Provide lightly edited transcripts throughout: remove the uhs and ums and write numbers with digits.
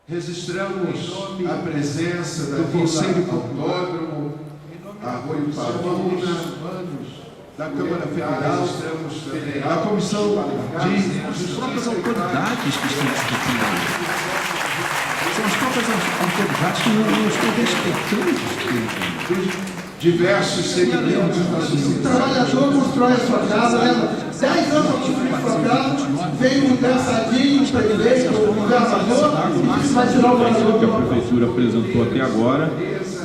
Registramos a presença da Conselho Autódromo, Arroio Pavuna, da Câmara Federal, da Comissão de... As próprias autoridades que estão discutindo. São as próprias autoridades que não estão respeitando diversos segmentos da sociedade. O trabalhador constrói a sua casa, leva 10 anos para construir a sua casa, vem um cansadinho, um prefeito, um governador, e vai tirar o morador. Que a prefeitura apresentou até agora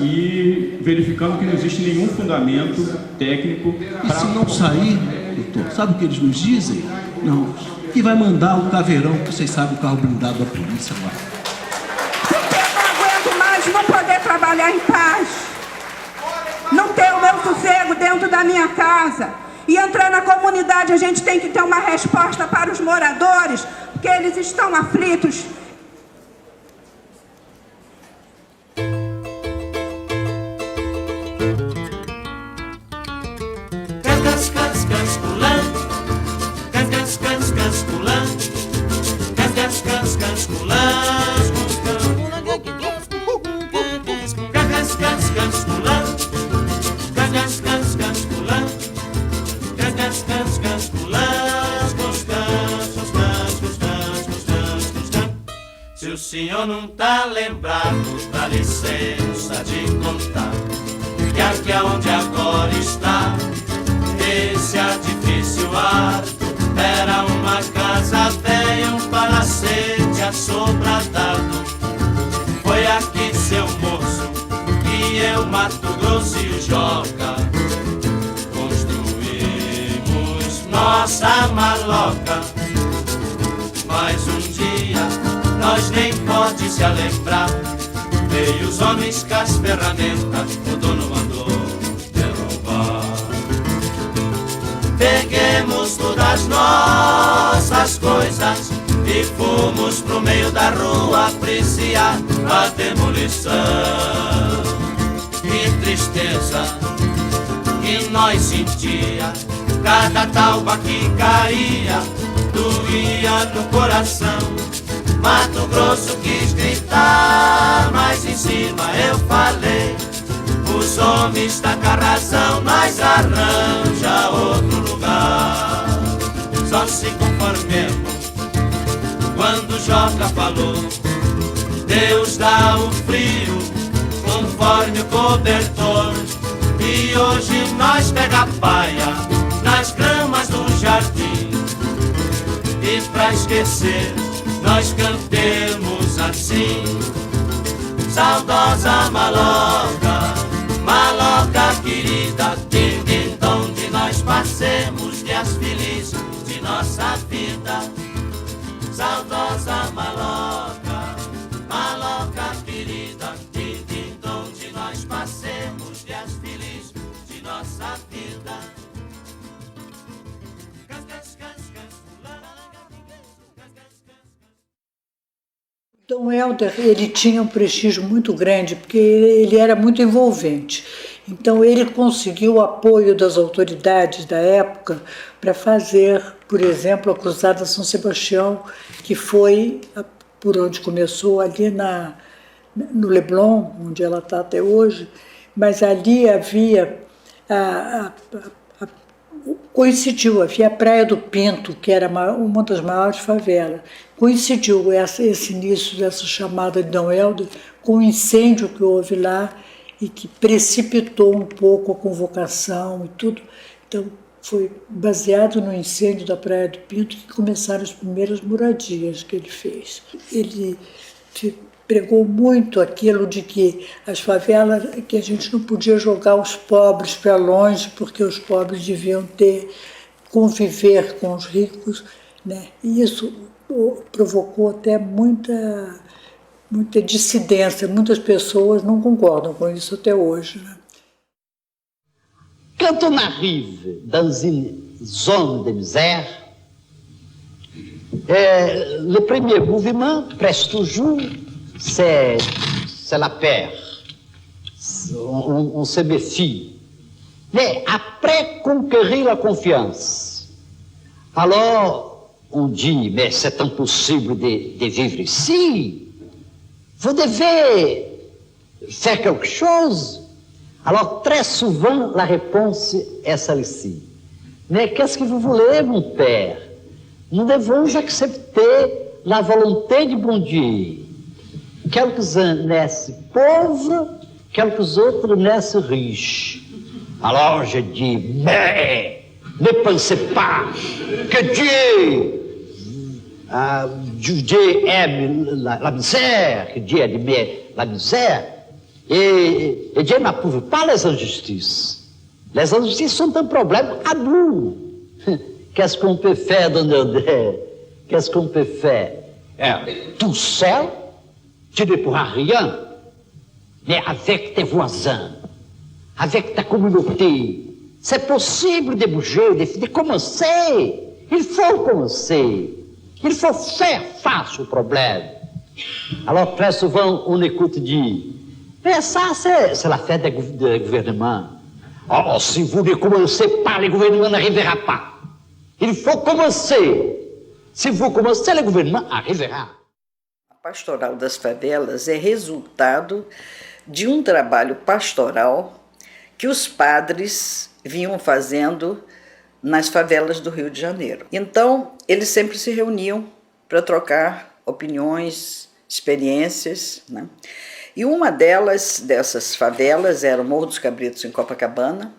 e verificando que não existe nenhum fundamento técnico. E se não sair, doutor, sabe o que eles nos dizem? Não. E vai mandar o caveirão, que vocês sabem, o carro blindado da polícia lá. Porque eu não aguento mais não poder trabalhar em paz. Não ter o meu sossego dentro da minha casa. E entrar na comunidade, a gente tem que ter uma resposta para os moradores, porque eles estão aflitos. Se o senhor não tá lembrado, dá licença de contar que aqui aonde agora está esse edifício alto era uma casa velha, um palacete assobradado. Foi aqui, seu moço, que eu, Mato Grosso e o Joca construímos nossa maloca. Mas um dia nós nem pode se lembrar, veio os homens com as ferramentas, o dono mandou derrubar. Peguemos todas as nossas coisas e fomos pro meio da rua apreciar a demolição. Que tristeza que nós sentia, cada talba que caía doía no coração. Mato Grosso quis gritar, mas em cima eu falei: os homens tá com a razão, nós arranja outro lugar. Só se conformemos quando Joca falou: Deus dá o frio conforme o cobertor. E hoje nós pega a paia nas gramas do jardim, e pra esquecer nós cantemos assim: saudosa maloca, maloca querida, din onde nós passemos dias felizes de nossa vida. Saudosa maloca, maloca querida, din onde nós passemos dias felizes de nossa vida. Dom Helder, ele tinha um prestígio muito grande, porque ele era muito envolvente. Então, ele conseguiu o apoio das autoridades da época para fazer, por exemplo, a Cruzada São Sebastião, que foi por onde começou, ali no Leblon, onde ela está até hoje. Mas ali havia coincidiu, havia a Praia do Pinto, que era uma das maiores favelas. Coincidiu esse início dessa chamada de Dom Helder com o incêndio que houve lá e que precipitou um pouco a convocação e tudo. Então, foi baseado no incêndio da Praia do Pinto que começaram as primeiras moradias que ele fez. Ele pregou muito aquilo de que as favelas, que a gente não podia jogar os pobres para longe, porque os pobres deviam conviver com os ricos, né? E isso provocou até muita dissidência. Muitas pessoas não concordam com isso até hoje, né? Quand on arrive dans une zone de misère, le premier mouvement, presque toujours, c'est la peur. On se méfie. Mais après conquérir la confiance, alors on dit, mais c'est impossible de vivre ici. vous devez faire quelque chose. Alors, très souvent, la réponse est celle-ci. Mais qu'est-ce que vous voulez, mon père? Nous devons accepter la volonté du bon Dieu. Quelques-uns naissent pauvres, quelques autres naissent riches. Alors je dis, mais ne pensez pas que Dieu aime la misère, que Dieu aime la misère. Et Dieu n'approuve pas les injustices. Les injustices sont un problème à nous. Qu'est-ce qu'on peut faire, Donaldin? Qu'est-ce qu'on peut faire? Tout seul, tu ne pourras rien. Mais avec tes voisins, avec ta communauté, c'est possible de bouger, de commencer. Il faut commencer. Il faut faire face au problème. Alors, très souvent, on écoute dire, mais ça, c'est l'affaire des gouvernements. Oh, si vous ne commencez pas, le gouvernement n'arrivera pas. Il faut commencer. Se vous commencez, le gouvernement arriverá. A Pastoral das Favelas é resultado de um trabalho pastoral que os padres vinham fazendo nas favelas do Rio de Janeiro. Então, eles sempre se reuniam para trocar opiniões, experiências, né? E uma dessas favelas era o Morro dos Cabritos, em Copacabana,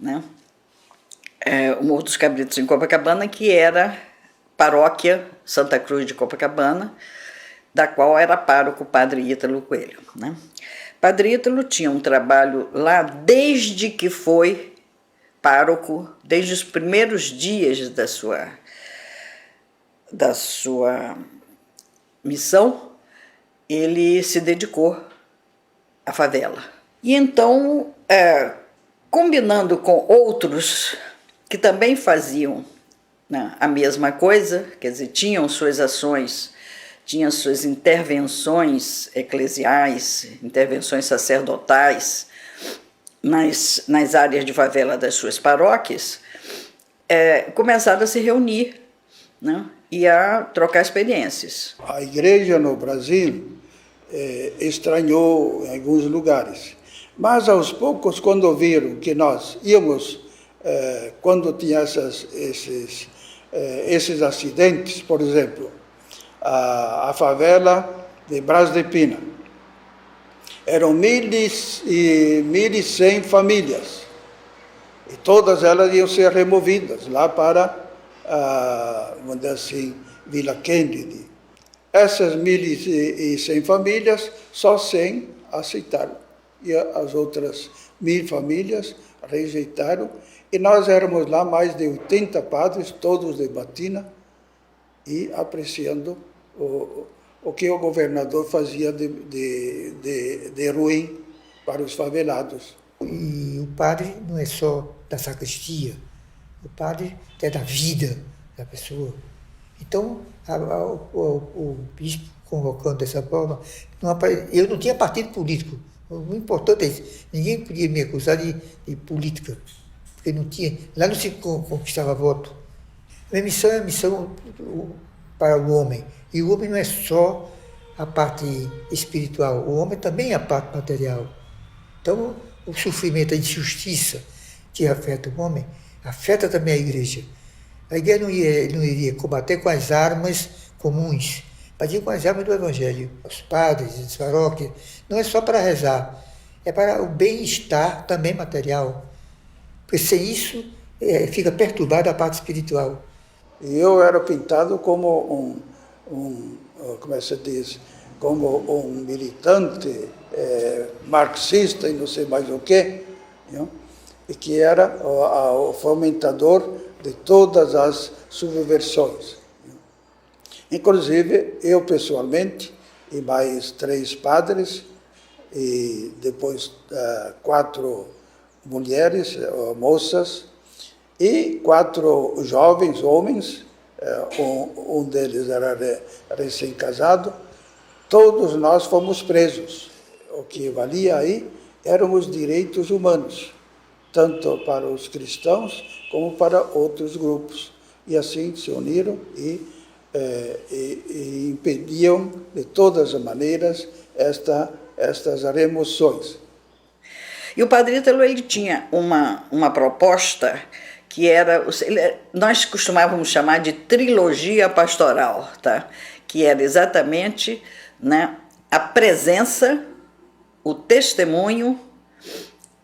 né? O Morro dos Cabritos, em Copacabana, que era paróquia Santa Cruz de Copacabana, da qual era pároco o padre Ítalo Coelho, né? Padre Ítalo tinha um trabalho lá desde que foi pároco, desde os primeiros dias da sua missão, ele se dedicou à favela. E então, combinando com outros que também faziam, né, a mesma coisa, quer dizer, tinham suas ações, tinham suas intervenções eclesiais, intervenções sacerdotais nas áreas de favela das suas paróquias, começaram a se reunir, né, e a trocar experiências. A igreja no Brasil estranhou em alguns lugares, mas aos poucos, quando viram que nós íamos, quando tinha esses acidentes, por exemplo, a favela de Brás de Pina, eram 1.100 famílias, e todas elas iam ser removidas lá para, vamos dizer assim, Vila Kennedy. Essas 1.100 famílias, só 100 aceitaram, e as outras 1.000 famílias rejeitaram, e nós éramos lá mais de 80 padres, todos de batina, e apreciando o que o governador fazia de ruim para os favelados. E o padre não é só da sacristia, o padre é da vida da pessoa. Então, o bispo convocando dessa forma, eu não tinha partido político. O importante é isso, ninguém podia me acusar de política, porque não tinha, lá não se conquistava voto. Minha missão é a missão para o homem. E o homem não é só a parte espiritual, o homem também é a parte material. Então, o sofrimento, a injustiça que afeta o homem, afeta também a igreja. A igreja não iria combater com as armas comuns, mas com as armas do Evangelho. Os padres, as paróquias, não é só para rezar, é para o bem-estar também material. Porque sem isso, fica perturbada a parte espiritual. E eu era pintado como como é que se diz, como um militante marxista e não sei mais o quê, não? E que era o fomentador de todas as subversões. Não? Inclusive, eu pessoalmente, e mais 3 padres, e depois 4 mulheres, moças, e 4 jovens homens, um deles era recém-casado, todos nós fomos presos. O que valia aí eram os direitos humanos, tanto para os cristãos como para outros grupos. E assim se uniram e e impediam, de todas as maneiras, estas remoções. E o Padre Ítalo, ele tinha uma proposta que era, nós costumávamos chamar de trilogia pastoral, tá? Que era exatamente, né, a presença, o testemunho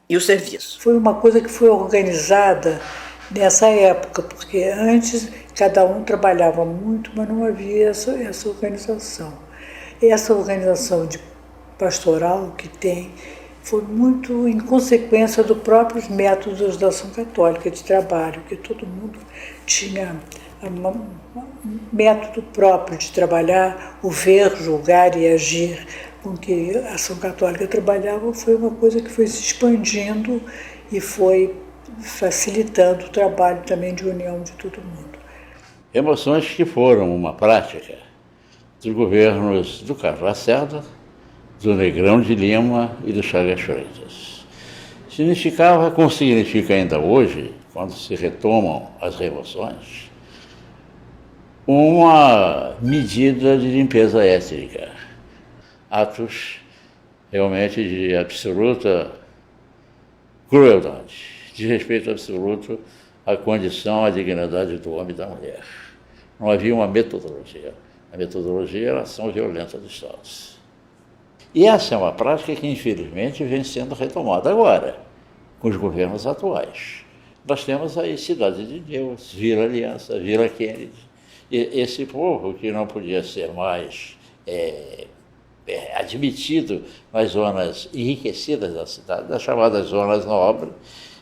e o serviço. Foi uma coisa que foi organizada nessa época, porque antes cada um trabalhava muito, mas não havia essa organização. Essa organização de pastoral que tem foi muito em consequência dos próprios métodos da ação católica de trabalho, que todo mundo tinha um método próprio de trabalhar, o ver, julgar e agir com que a ação católica trabalhava. Foi uma coisa que foi se expandindo e foi facilitando o trabalho também de união de todo mundo. Remoções que foram uma prática dos governos do Carlos Lacerda, do Negrão de Lima e do Chagas Freitas. Significava, como significa ainda hoje, quando se retomam as remoções, uma medida de limpeza étnica. Atos realmente de absoluta crueldade, de respeito absoluto à condição, à dignidade do homem e da mulher. Não havia uma metodologia. A metodologia era a ação violenta dos Estados. E essa é uma prática que, infelizmente, vem sendo retomada agora, com os governos atuais. Nós temos aí Cidade de Deus, Vila Aliança, Vila Kennedy. E esse povo que não podia ser mais admitido nas zonas enriquecidas da cidade, das chamadas zonas nobres.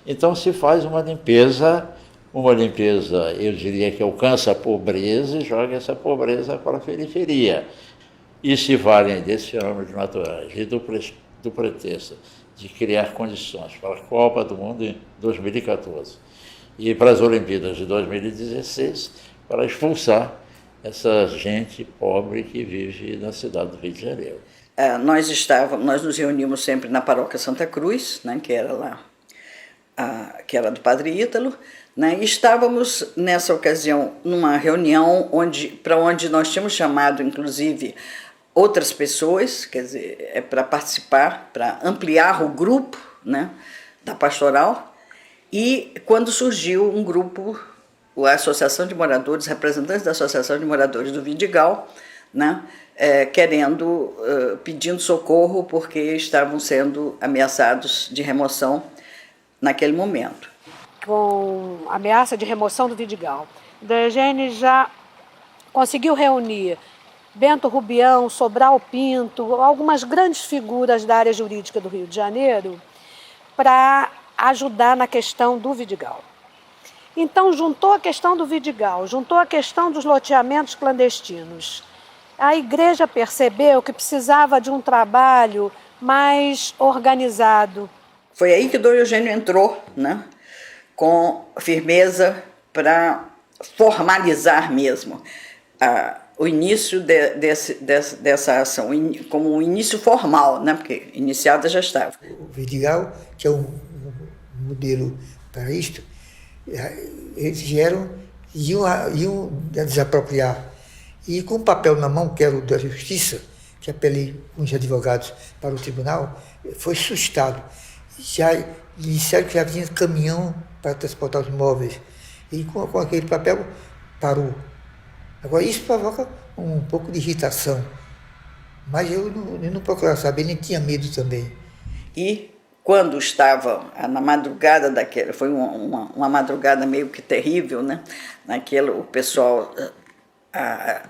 Então se faz uma limpeza, eu diria que alcança a pobreza e joga essa pobreza para a periferia. E se valem desses fenômenos naturais e do pretexto de criar condições para a Copa do Mundo em 2014 e para as Olimpíadas de 2016 para expulsar essa gente pobre que vive na cidade do Rio de Janeiro. Nós nos reunimos sempre na Paróquia Santa Cruz, né, que era lá, que era do Padre Ítalo, né, e estávamos nessa ocasião numa reunião para onde nós tínhamos chamado, inclusive, outras pessoas, quer dizer, para participar, para ampliar o grupo, né, da pastoral. E quando surgiu um grupo, a Associação de Moradores, representantes da Associação de Moradores do Vidigal, né, pedindo socorro porque estavam sendo ameaçados de remoção naquele momento. Com ameaça de remoção do Vidigal, Deogênio já conseguiu reunir Bento Rubião, Sobral Pinto, algumas grandes figuras da área jurídica do Rio de Janeiro para ajudar na questão do Vidigal. Então juntou a questão do Vidigal, juntou a questão dos loteamentos clandestinos. A igreja percebeu que precisava de um trabalho mais organizado. Foi aí que Dom Eugênio entrou, né, com firmeza para formalizar mesmo o início dessa ação, como um início formal, né, porque iniciada já estava. O Vidigal, que é um modelo para isto, eles iam desapropriar. E com o papel na mão, que era o da Justiça, que apelei com os advogados para o tribunal, foi sustado. Já disseram que já vinha caminhão para transportar os móveis. E com aquele papel parou. Agora, isso provoca um pouco de irritação. Mas eu não procurava saber, nem tinha medo também. E quando estava na madrugada daquela, foi uma madrugada meio que terrível, né? O pessoal, a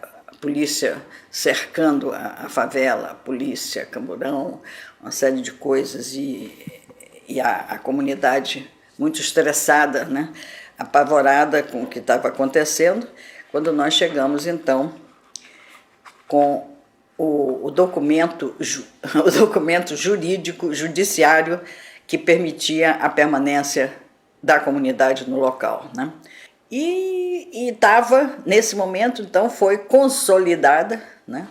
polícia cercando a favela, a polícia, Camburão, uma série de coisas, e a comunidade muito estressada, né? Apavorada com o que estava acontecendo, quando nós chegamos, então, com o documento jurídico, judiciário, que permitia a permanência da comunidade no local, né? E estava, nesse momento, então, foi consolidada, né,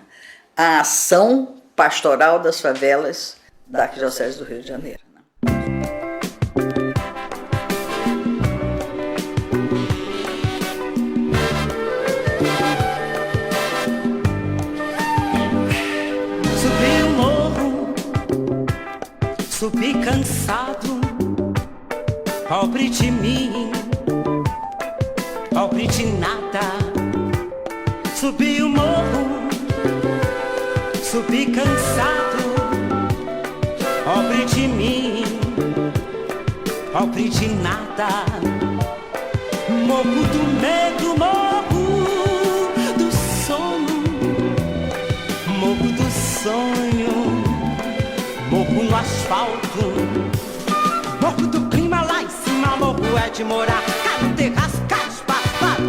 a ação pastoral das favelas da Arquidiocese do Rio de Janeiro. Subi o morro, subi cansado, pobre de mim, pobre de nada. Subi o morro, subi cansado, pobre de mim, pobre de nada. Morro do medo, morro do sono, morro do sonho, morro no asfalto, morro do clima lá em cima, morro é de morar. Cadê terraço, caspa,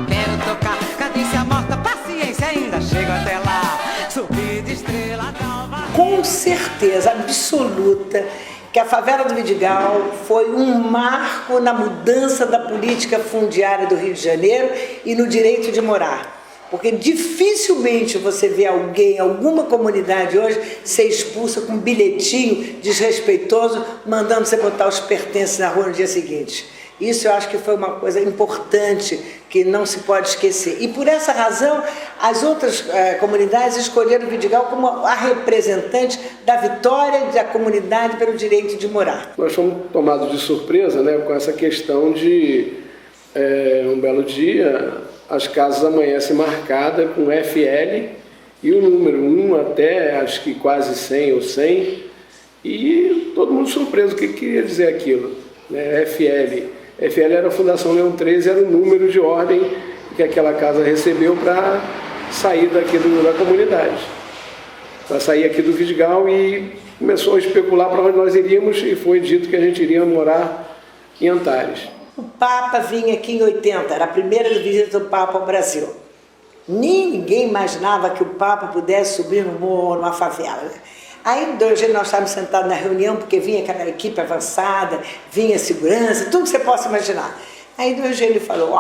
quero tocar, cadência morta, paciência, ainda chego até lá. Subir de estrela d'alva. Com certeza absoluta que a favela do Vidigal foi um marco na mudança da política fundiária do Rio de Janeiro e no direito de morar. Porque dificilmente você vê alguém, alguma comunidade hoje, ser expulsa com um bilhetinho desrespeitoso, mandando você botar os pertences na rua no dia seguinte. Isso eu acho que foi uma coisa importante que não se pode esquecer. E por essa razão, as outras comunidades escolheram o Vidigal como a representante da vitória da comunidade pelo direito de morar. Nós fomos tomados de surpresa, né, com essa questão de, um belo dia, as casas amanhecem marcadas com FL e o número 1 até, acho que quase 100 ou 100, e todo mundo surpreso o que queria dizer aquilo, né, FL. FL era a Fundação Leão 13, era o número de ordem que aquela casa recebeu para sair daqui da comunidade, para sair aqui do Vidigal, e começou a especular para onde nós iríamos e foi dito que a gente iria morar em Antares. O Papa vinha aqui em 80, era a primeira visita do Papa ao Brasil. Ninguém imaginava que o Papa pudesse subir no morro, numa favela. Aí, nós estávamos sentados na reunião, porque vinha aquela equipe avançada, vinha segurança, tudo que você possa imaginar. Aí, o Eugênio falou,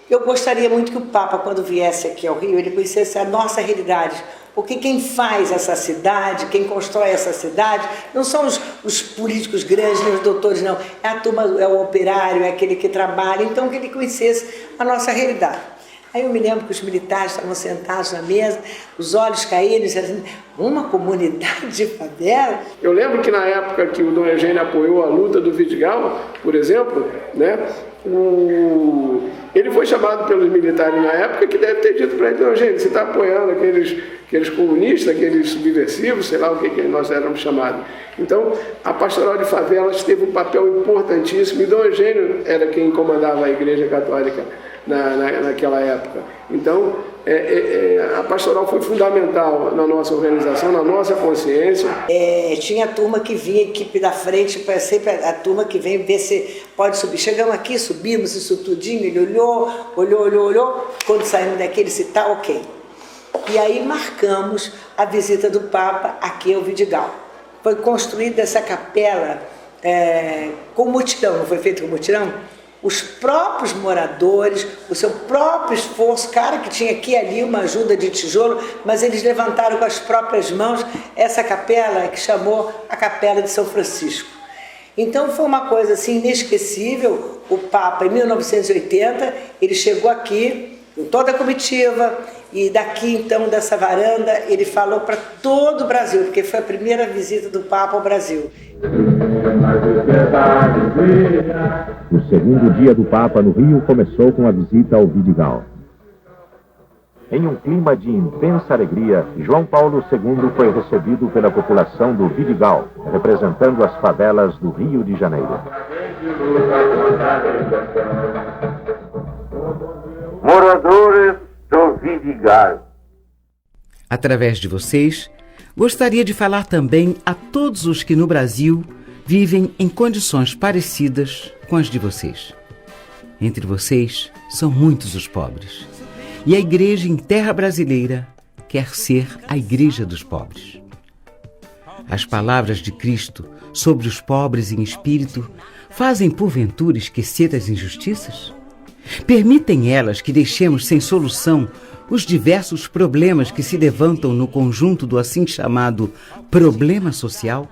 eu gostaria muito que o Papa, quando viesse aqui ao Rio, ele conhecesse a nossa realidade. Porque quem faz essa cidade, quem constrói essa cidade, não são os políticos grandes, nem os doutores, não. É a turma, é o operário, é aquele que trabalha. Então, que ele conhecesse a nossa realidade. Aí eu me lembro que os militares estavam sentados na mesa, os olhos caíram e disseram assim, uma comunidade de favela? Eu lembro que na época que o Dom Eugênio apoiou a luta do Vidigal, por exemplo, né, ele foi chamado pelos militares na época, que deve ter dito para ele, Dom Eugênio, você está apoiando aqueles comunistas, aqueles subversivos, sei lá o que nós éramos chamados. Então, a Pastoral de Favelas teve um papel importantíssimo, e Dom Eugênio era quem comandava a Igreja Católica naquela época. Então, a pastoral foi fundamental na nossa organização, na nossa consciência. Tinha a turma que vinha, equipe da frente, sempre a turma que vem ver se pode subir. Chegamos aqui, subimos isso tudinho, ele olhou. Quando saímos daqui, ele disse, tá ok. E aí marcamos a visita do Papa aqui ao Vidigal. Foi construída essa capela com mutirão, não foi feito com mutirão? Os próprios moradores, o seu próprio esforço, cara que tinha aqui e ali uma ajuda de tijolo, mas eles levantaram com as próprias mãos essa capela que chamou a Capela de São Francisco. Então foi uma coisa assim inesquecível. O Papa, em 1980, ele chegou aqui com toda a comitiva e daqui então dessa varanda ele falou para todo o Brasil, porque foi a primeira visita do Papa ao Brasil. O segundo dia do Papa no Rio começou com a visita ao Vidigal. Em um clima de intensa alegria, João Paulo II foi recebido pela população do Vidigal, representando as favelas do Rio de Janeiro. Moradores do Vidigal. Através de vocês, gostaria de falar também a todos os que no Brasil vivem em condições parecidas com as de vocês. Entre vocês, são muitos os pobres. E a igreja em terra brasileira quer ser a igreja dos pobres. As palavras de Cristo sobre os pobres em espírito fazem porventura esquecer as injustiças? Permitem elas que deixemos sem solução os diversos problemas que se levantam no conjunto do assim chamado problema social?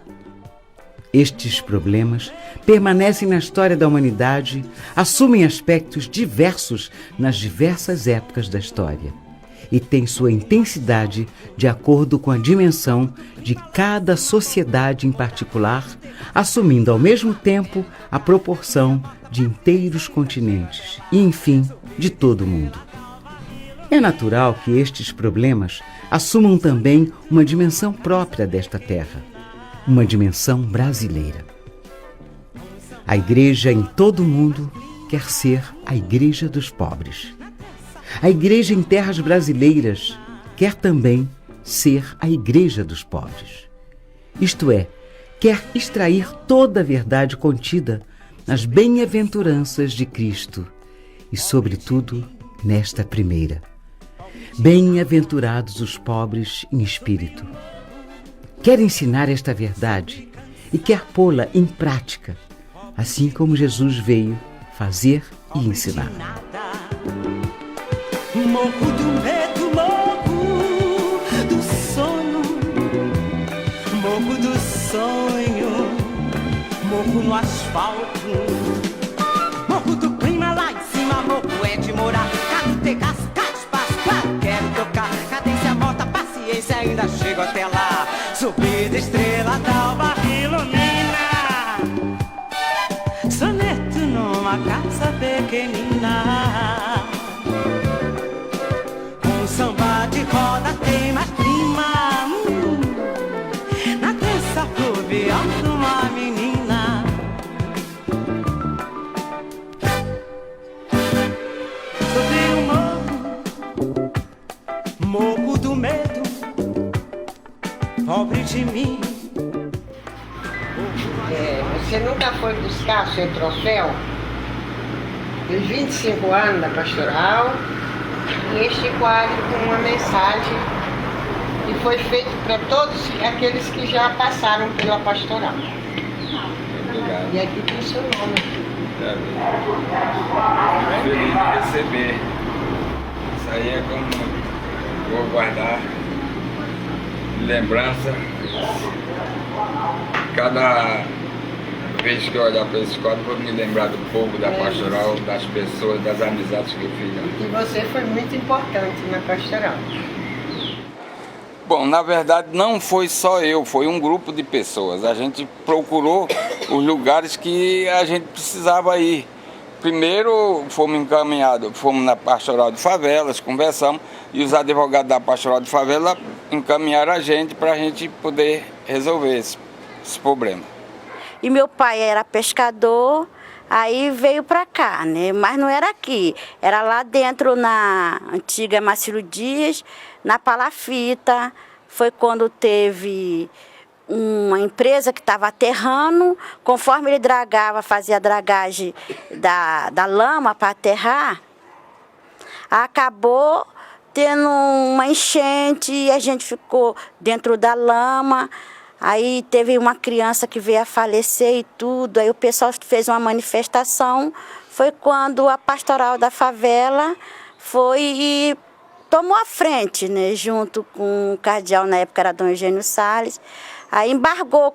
Estes problemas permanecem na história da humanidade, assumem aspectos diversos nas diversas épocas da história. e tem sua intensidade de acordo com a dimensão de cada sociedade em particular, assumindo ao mesmo tempo a proporção de inteiros continentes e, enfim, de todo o mundo. É natural que estes problemas assumam também uma dimensão própria desta terra, uma dimensão brasileira. A igreja em todo o mundo quer ser a igreja dos pobres. A igreja em terras brasileiras quer também ser a igreja dos pobres. Isto é, quer extrair toda a verdade contida nas bem-aventuranças de Cristo e, sobretudo, nesta primeira. Bem-aventurados os pobres em espírito. Quer ensinar esta verdade e quer pô-la em prática, assim como Jesus veio fazer e ensinar. Morro do medo, morro do sono, morro do sonho, morro no asfalto, morro do clima lá em cima, morro é de morar, cadê cascata, espaço, claro, quero tocar, cadência morta, paciência, ainda chego até lá, subir da estrela d'alba ilumina, soneto numa casa pequenina. Samba de roda tem mais clima, na dança fluvial de uma menina. Subi o morro, morro do medo, pobre de mim. Você nunca foi buscar seu troféu dos 25 anos da pastoral? E este quadro com uma mensagem que foi feito para todos aqueles que já passaram pela pastoral. Obrigado. E aqui tem seu nome. Feliz de receber. Isso aí é como vou guardar de lembrança. Cada vez que eu olhar para esse quadro, vou me lembrar do povo, da pastoral, das pessoas, das amizades que eu fiz. E você foi muito importante na pastoral. Bom, na verdade não foi só eu, foi um grupo de pessoas. A gente procurou os lugares que a gente precisava ir. Primeiro fomos encaminhados, fomos na pastoral de favelas, conversamos, e os advogados da pastoral de favela encaminharam a gente para a gente poder resolver esse problema. E meu pai era pescador, aí veio para cá, né? Mas não era aqui, era lá dentro na antiga Marcílio Dias, na Palafita. Foi quando teve uma empresa que estava aterrando, conforme ele dragava, fazia a dragagem da lama para aterrar, acabou tendo uma enchente e a gente ficou dentro da lama. Aí teve uma criança que veio a falecer e tudo, aí o pessoal fez uma manifestação, foi quando a pastoral da favela foi e tomou a frente, né, junto com o cardeal, na época era Dom Eugênio Salles, aí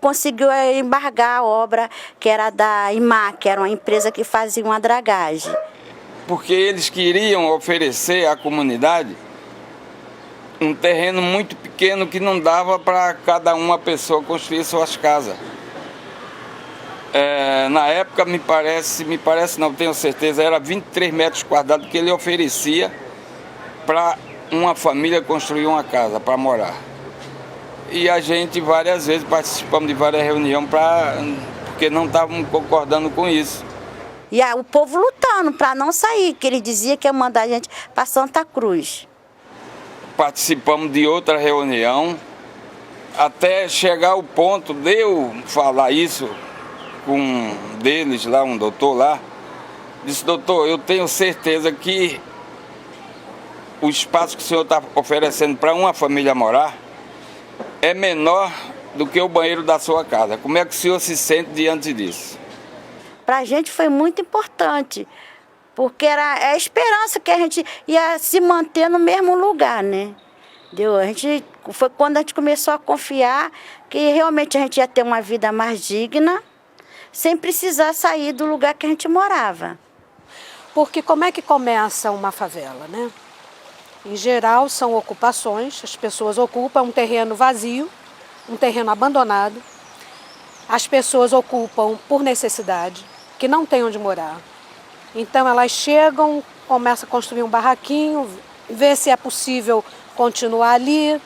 conseguiu embargar a obra que era da IMAR, que era uma empresa que fazia uma dragagem. Porque eles queriam oferecer à comunidade um terreno muito pequeno que não dava para cada uma pessoa construir suas casas. Na época, me parece, não tenho certeza, era 23 metros quadrados que ele oferecia para uma família construir uma casa para morar. E a gente várias vezes participamos de várias reuniões porque não estávamos concordando com isso. E o povo lutando para não sair, que ele dizia que ia mandar a gente para Santa Cruz. Participamos de outra reunião, até chegar ao ponto de eu falar isso com um deles lá, um doutor lá. Disse: doutor, eu tenho certeza que o espaço que o senhor está oferecendo para uma família morar é menor do que o banheiro da sua casa. Como é que o senhor se sente diante disso? Para a gente foi muito importante, porque era a esperança que a gente ia se manter no mesmo lugar, né? Foi quando a gente começou a confiar que realmente a gente ia ter uma vida mais digna, sem precisar sair do lugar que a gente morava. Porque como é que começa uma favela, né? Em geral, são ocupações, as pessoas ocupam um terreno vazio, um terreno abandonado. As pessoas ocupam por necessidade, que não tem onde morar. Então elas chegam, começam a construir um barraquinho, vê se é possível continuar ali.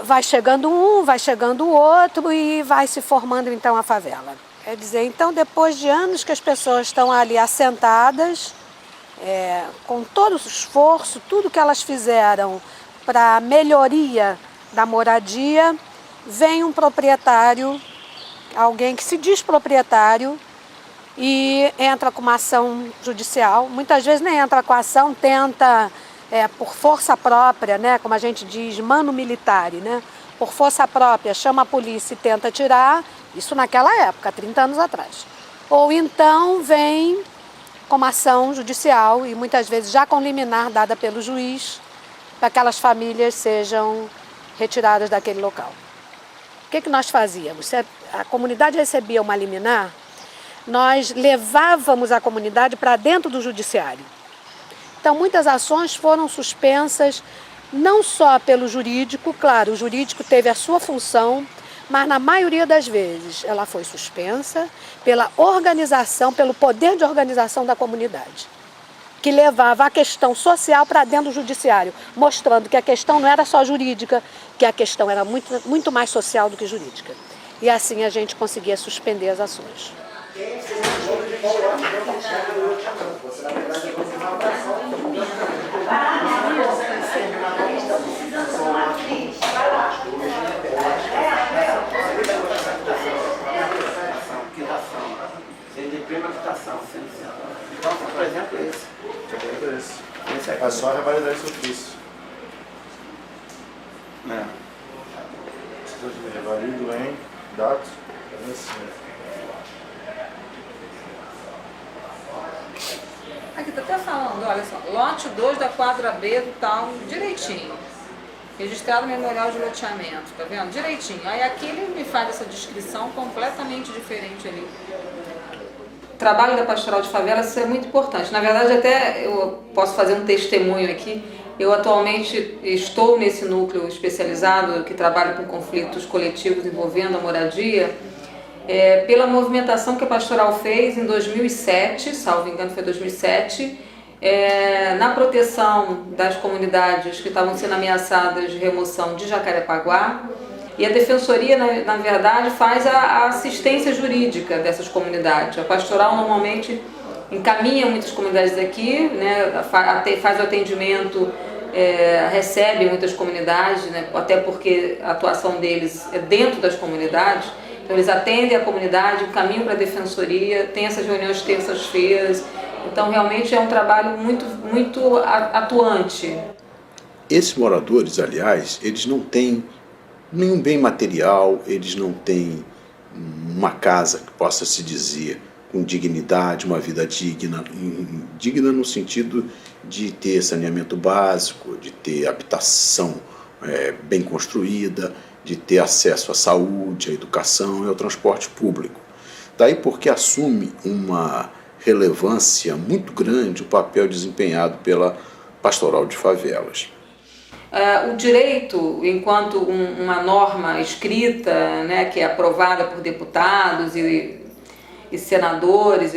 Vai chegando um, vai chegando o outro e vai se formando então a favela. Quer dizer, então depois de anos que as pessoas estão ali assentadas, com todo o esforço, tudo que elas fizeram para a melhoria da moradia, vem um proprietário, alguém que se diz proprietário, e entra com uma ação judicial. Muitas vezes nem entra com a ação, tenta, por força própria, né, como a gente diz, mano militare, né, por força própria, chama a polícia e tenta tirar, isso naquela época, 30 anos atrás. Ou então vem com uma ação judicial e muitas vezes já com liminar dada pelo juiz, para que aquelas famílias sejam retiradas daquele local. O que nós fazíamos? Se a comunidade recebia uma liminar, nós levávamos a comunidade para dentro do judiciário. Então, muitas ações foram suspensas, não só pelo jurídico, claro, o jurídico teve a sua função, mas na maioria das vezes ela foi suspensa pela organização, pelo poder de organização da comunidade, que levava a questão social para dentro do judiciário, mostrando que a questão não era só jurídica, que a questão era muito mais social do que jurídica. E assim a gente conseguia suspender as ações. Então, por exemplo, esse aqui. É só revalidar esse ofício. Revalido em dados. Aqui está até falando, olha só, lote 2 da quadra B do tal, direitinho. Registrado no memorial de loteamento, tá vendo? Direitinho. Aí aqui ele me faz essa descrição completamente diferente ali. O trabalho da Pastoral de Favelas é muito importante. Na verdade, até eu posso fazer um testemunho aqui. Eu atualmente estou nesse núcleo especializado que trabalha com conflitos coletivos envolvendo a moradia, pela movimentação que a Pastoral fez em 2007, salvo engano foi 2007, na proteção das comunidades que estavam sendo ameaçadas de remoção de Jacarepaguá. E a Defensoria, na verdade, faz a assistência jurídica dessas comunidades. A Pastoral normalmente encaminha muitas comunidades aqui, né, faz o atendimento, recebe muitas comunidades, né, até porque a atuação deles é dentro das comunidades. Então eles atendem a comunidade, encaminham para a Defensoria, tem essas reuniões terças-feiras. Então realmente é um trabalho muito atuante. Esses moradores, aliás, eles não têm nenhum bem material, eles não têm uma casa que possa se dizer com dignidade, uma vida digna, digna no sentido de ter saneamento básico, de ter habitação bem construída, de ter acesso à saúde, à educação e ao transporte público. Daí porque assume uma relevância muito grande o papel desempenhado pela Pastoral de Favelas. O direito, enquanto uma norma escrita, né, que é aprovada por deputados e senadores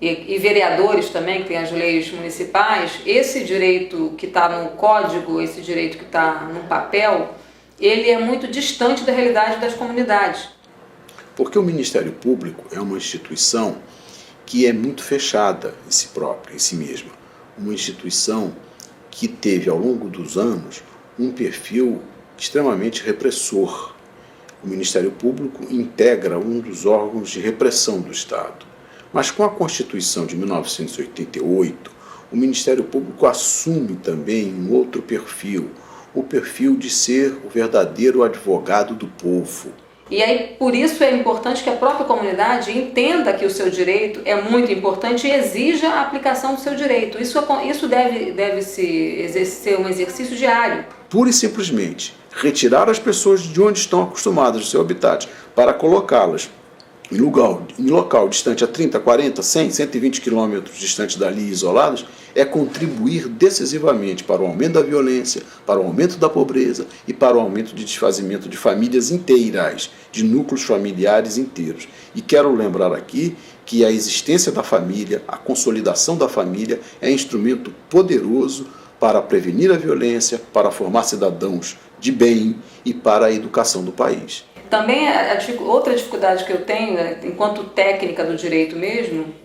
e vereadores também, que tem as leis municipais, esse direito que está no código, esse direito que está no papel, ele é muito distante da realidade das comunidades. Porque o Ministério Público é uma instituição que é muito fechada em si própria, em si mesma. Uma instituição que teve ao longo dos anos um perfil extremamente repressor. O Ministério Público integra um dos órgãos de repressão do Estado. Mas com a Constituição de 1988, o Ministério Público assume também um outro perfil, o perfil de ser o verdadeiro advogado do povo. E aí, por isso é importante que a própria comunidade entenda que o seu direito é muito importante e exija a aplicação do seu direito. Isso deve ser um exercício diário. Pura e simplesmente, retirar as pessoas de onde estão acostumadas, do seu habitat, para colocá-las em local distante a 30, 40, 100, 120 quilômetros distante dali, isolados, é contribuir decisivamente para o aumento da violência, para o aumento da pobreza e para o aumento de desfazimento de famílias inteiras, de núcleos familiares inteiros. E quero lembrar aqui que a existência da família, a consolidação da família é instrumento poderoso para prevenir a violência, para formar cidadãos de bem e para a educação do país. Também outra dificuldade que eu tenho, enquanto técnica do direito mesmo,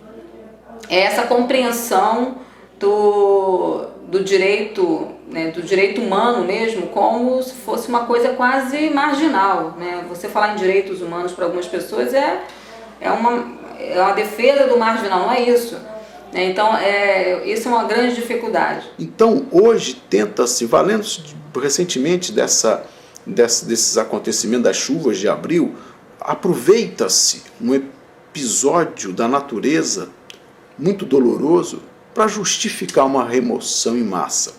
é essa compreensão do direito, né, do direito humano mesmo, como se fosse uma coisa quase marginal, né? Você falar em direitos humanos para algumas pessoas é uma defesa do marginal, não é isso. Então, isso é uma grande dificuldade. Então, hoje tenta-se, valendo-se recentemente desses acontecimentos das chuvas de abril, aproveita-se um episódio da natureza muito doloroso para justificar uma remoção em massa.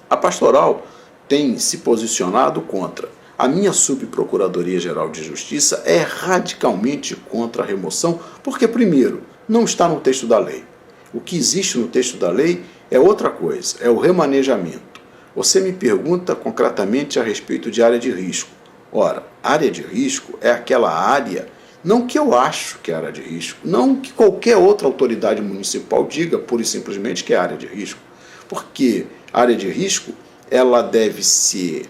A pastoral tem se posicionado contra. A minha Subprocuradoria-Geral de Justiça é radicalmente contra a remoção, porque, primeiro, não está no texto da lei. O que existe no texto da lei é outra coisa, é o remanejamento. Você me pergunta concretamente a respeito de área de risco. Ora, área de risco é aquela área, não que eu acho que é área de risco, não que qualquer outra autoridade municipal diga pura e simplesmente que é área de risco. Porque área de risco, ela deve ser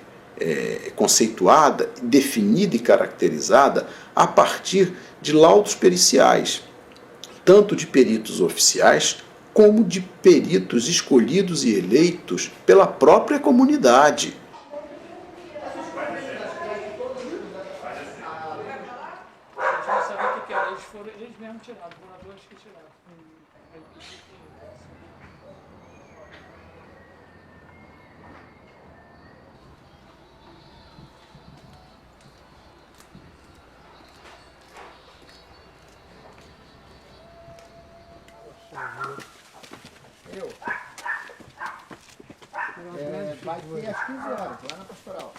conceituada, definida e caracterizada a partir de laudos periciais, tanto de peritos oficiais como de peritos escolhidos e eleitos pela própria comunidade. Eles mesmos tiraram, moradores que tiraram. Vai ter às 15 horas, lá na pastoral.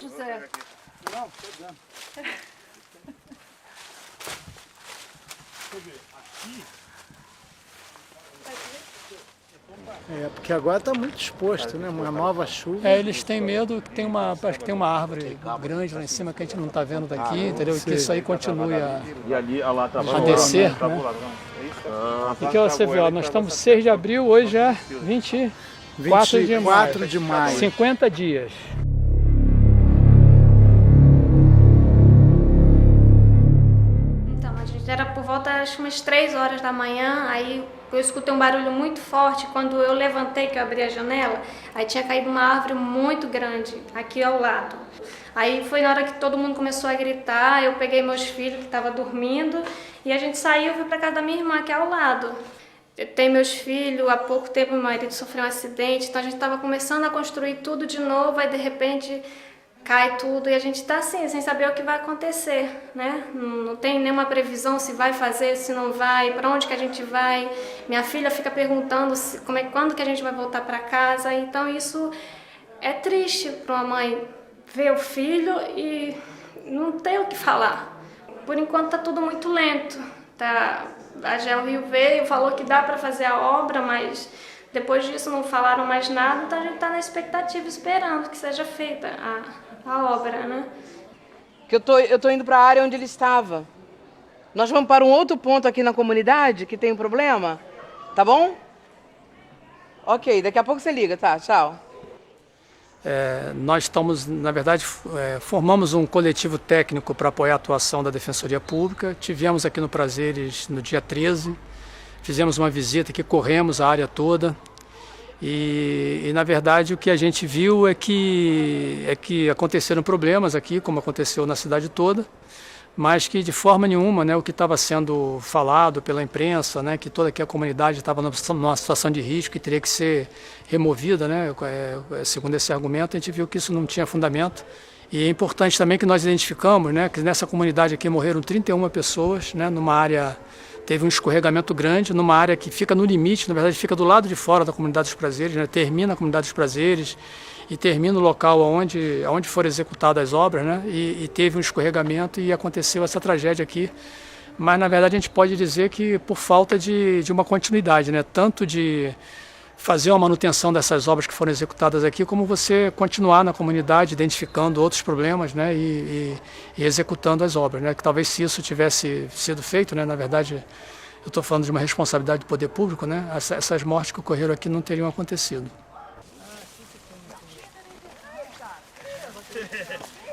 José. Não, estou dando. Deixa eu ver, aqui... Porque agora está muito exposto, né? Uma nova chuva. Eles têm medo que acho que tem uma árvore grande lá em cima que a gente não está vendo daqui, entendeu? Que isso aí continue a descer, né? E que você vê, ó, nós estamos 6 de abril, hoje é 24 de maio. 50 dias. Então, a gente era por volta, acho, umas 3 horas da manhã, aí eu escutei um barulho muito forte. Quando eu levantei, que eu abri a janela, aí tinha caído uma árvore muito grande aqui ao lado. Aí foi na hora que todo mundo começou a gritar, eu peguei meus filhos que estavam dormindo e a gente saiu e fui para casa da minha irmã, que é ao lado. Tem meus filhos, há pouco tempo meu marido sofreu um acidente, então a gente estava começando a construir tudo de novo, aí de repente cai tudo e a gente está assim, sem saber o que vai acontecer, né? Não tem nenhuma previsão se vai fazer, se não vai, para onde que a gente vai. Minha filha fica perguntando quando que a gente vai voltar para casa, então isso é triste para uma mãe ver o filho e não ter o que falar. Por enquanto está tudo muito lento. A GEL Rio veio, falou que dá para fazer a obra, mas depois disso não falaram mais nada, então a gente está na expectativa, esperando que seja feita a obra, né? Eu tô indo para a área onde ele estava. Nós vamos para um outro ponto aqui na comunidade que tem um problema, tá bom? Ok, daqui a pouco você liga, tá? Tchau. Nós estamos, na verdade, formamos um coletivo técnico para apoiar a atuação da Defensoria Pública. Tivemos aqui no Prazeres no dia 13, fizemos uma visita aqui, corremos a área toda e na verdade, o que a gente viu é que aconteceram problemas aqui, como aconteceu na cidade toda, mas que de forma nenhuma, né, o que estava sendo falado pela imprensa, né, que toda aqui a comunidade estava numa situação de risco e teria que ser removida, né, segundo esse argumento, a gente viu que isso não tinha fundamento. E é importante também que nós identificamos, né, que nessa comunidade aqui morreram 31 pessoas, né, numa área teve um escorregamento grande numa área que fica no limite, na verdade fica do lado de fora da Comunidade dos Prazeres, né? Termina a Comunidade dos Prazeres e termina o local onde foram executadas as obras, né? E teve um escorregamento e aconteceu essa tragédia aqui. Mas, na verdade, a gente pode dizer que por falta de uma continuidade, né? Tanto de fazer uma manutenção dessas obras que foram executadas aqui, como você continuar na comunidade identificando outros problemas, né? E executando as obras, né? Que talvez se isso tivesse sido feito, né? Na verdade, eu estou falando de uma responsabilidade do poder público, né? Essas mortes que ocorreram aqui não teriam acontecido.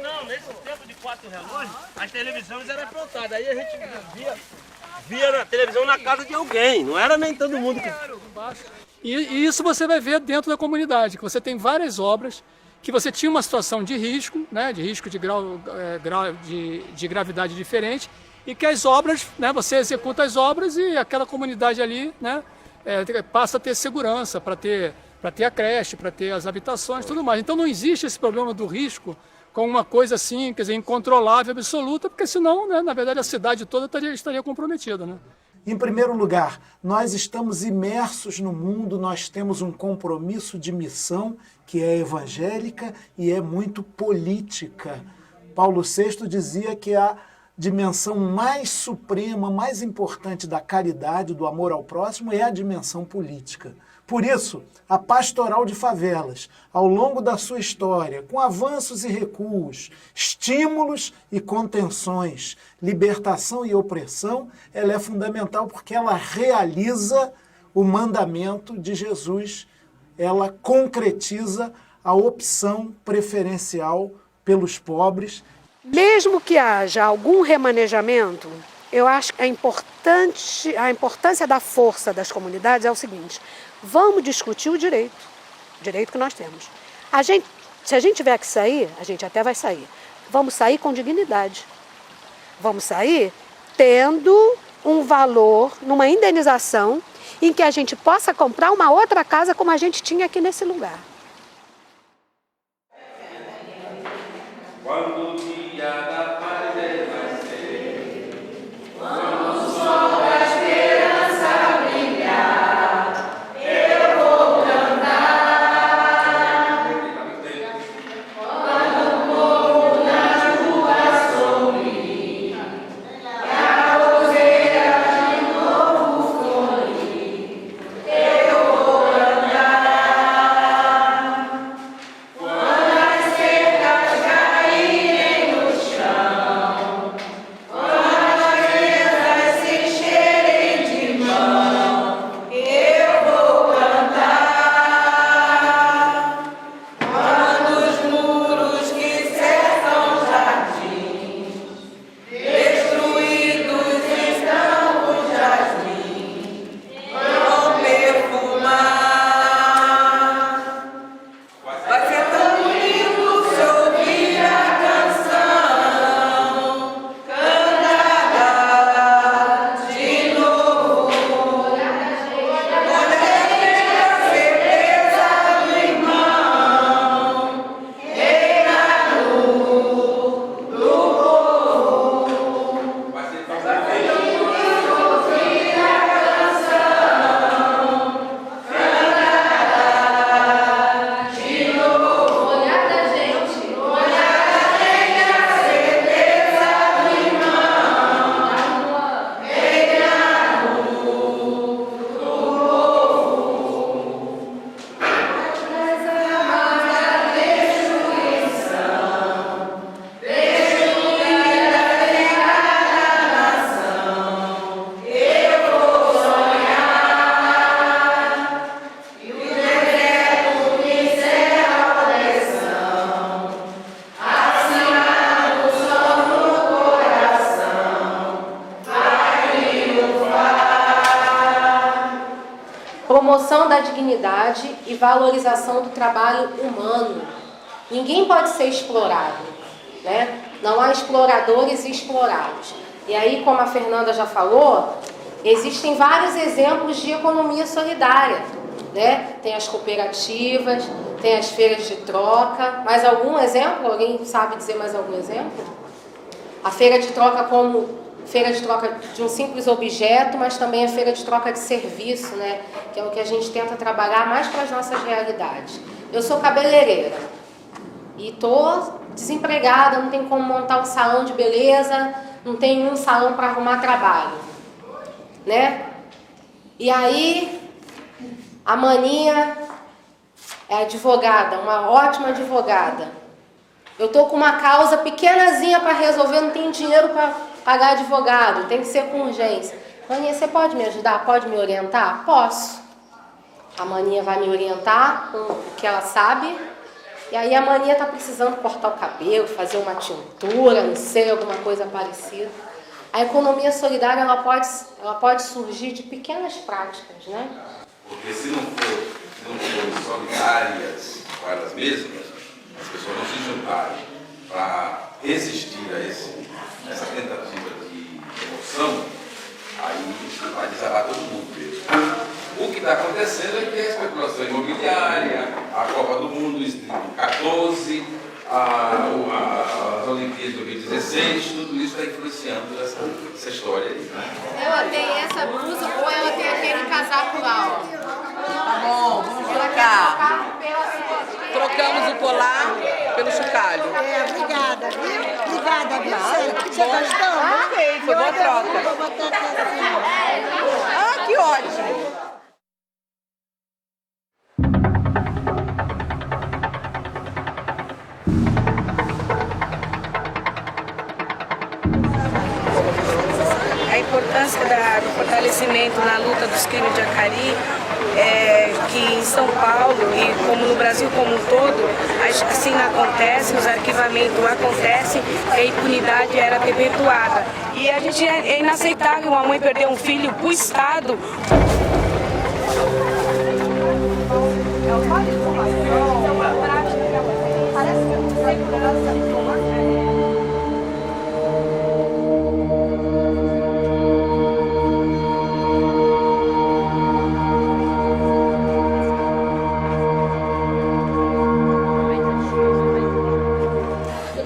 Não, nesse tempo de 4 relógios, as televisões eram aprontadas. Aí a gente via na televisão na casa de alguém. Não era nem todo mundo que... E isso você vai ver dentro da comunidade, que você tem várias obras, que você tinha uma situação de risco, né, de risco de grau de gravidade diferente, e que as obras, né, você executa as obras e aquela comunidade ali, né, passa a ter segurança para ter a creche, para ter as habitações, tudo mais. Então não existe esse problema do risco com uma coisa assim, quer dizer, incontrolável, absoluta, porque senão, né, na verdade, a cidade toda estaria comprometida, né? Em primeiro lugar, nós estamos imersos no mundo, nós temos um compromisso de missão que é evangélica e é muito política. Paulo VI dizia que a dimensão mais suprema, mais importante da caridade, do amor ao próximo, é a dimensão política. Por isso, a Pastoral de Favelas, ao longo da sua história, com avanços e recuos, estímulos e contenções, libertação e opressão, ela é fundamental porque ela realiza o mandamento de Jesus, ela concretiza a opção preferencial pelos pobres. Mesmo que haja algum remanejamento, eu acho que a importância da força das comunidades é o seguinte: vamos discutir o direito que nós temos. Se a gente tiver que sair, a gente até vai sair. Vamos sair com dignidade. Vamos sair tendo um valor, numa indenização, em que a gente possa comprar uma outra casa como a gente tinha aqui nesse lugar. Quando o dia da paz vai ser, quando o sol da esperança brilhar, eu vou cantar. Quando o povo nas ruas sorrir, e a roseira de novo florir, eu vou cantar. Quando as cercas caírem no chão, quando as mesas se encherem de mão, eu vou cantar. Quando os muros que cercam jardins, destruídos estão o jasmim, vão perfumar. Vai ser tão lindo se ouvir a canção cantada de novo. Quando a certeza do irmão reina do povo. Vai ser tão lindo se ouvir a canção cantada de novo. Olhada, gente, a certeza do irmão reina do povo. Mas a destruição destruída em cada nação, eu vou sonhar. E o decreto que encerra a opressão, assinado só no coração, vai triunfar. Promoção da dignidade e valorização do trabalho humano. Ninguém pode ser explorado, né? Não há exploradores e explorados. E aí, como a Fernanda já falou, existem vários exemplos de economia solidária, né? Tem as cooperativas, tem as feiras de troca. Mais algum exemplo? Alguém sabe dizer mais algum exemplo? A feira de troca como feira de troca de um simples objeto, mas também a feira de troca de serviço, né? Que é o que a gente tenta trabalhar mais para as nossas realidades. Eu sou cabeleireira e estou desempregada, não tenho como montar um salão de beleza, não tenho um salão para arrumar trabalho, né? E aí, a Maninha é advogada, uma ótima advogada. Eu estou com uma causa pequenazinha para resolver, não tenho dinheiro para pagar advogado, tem que ser com urgência. Maninha, você pode me ajudar? Pode me orientar? Posso. A Maninha vai me orientar com o que ela sabe. E aí a Maninha está precisando cortar o cabelo, fazer uma tintura, não sei, alguma coisa parecida. A economia solidária ela pode surgir de pequenas práticas, né? Porque se não forem solidárias para elas mesmas, as pessoas não se juntarem para resistir a essa tentativa de remoção, aí vai desabar todo mundo mesmo. O que está acontecendo é que a especulação imobiliária, a Copa do Mundo 2014, as Olimpíadas de 2016, tudo isso está influenciando essa história aí. Ela tem essa blusa ou ela tem aquele casaco lá, ó? Tá bom, vamos trocar. Trocamos o colar pelo chocalho. Obrigada, viu? Obrigada, viu? Nada, Você gostou? Ok, foi boa troca. Ah, que ótimo. A importância do fortalecimento na luta dos crimes de Acari é que em São Paulo e como no Brasil como um todo, assim acontece, os arquivamentos acontecem e a impunidade era perpetuada. E a gente é inaceitável uma mãe perder um filho para o Estado.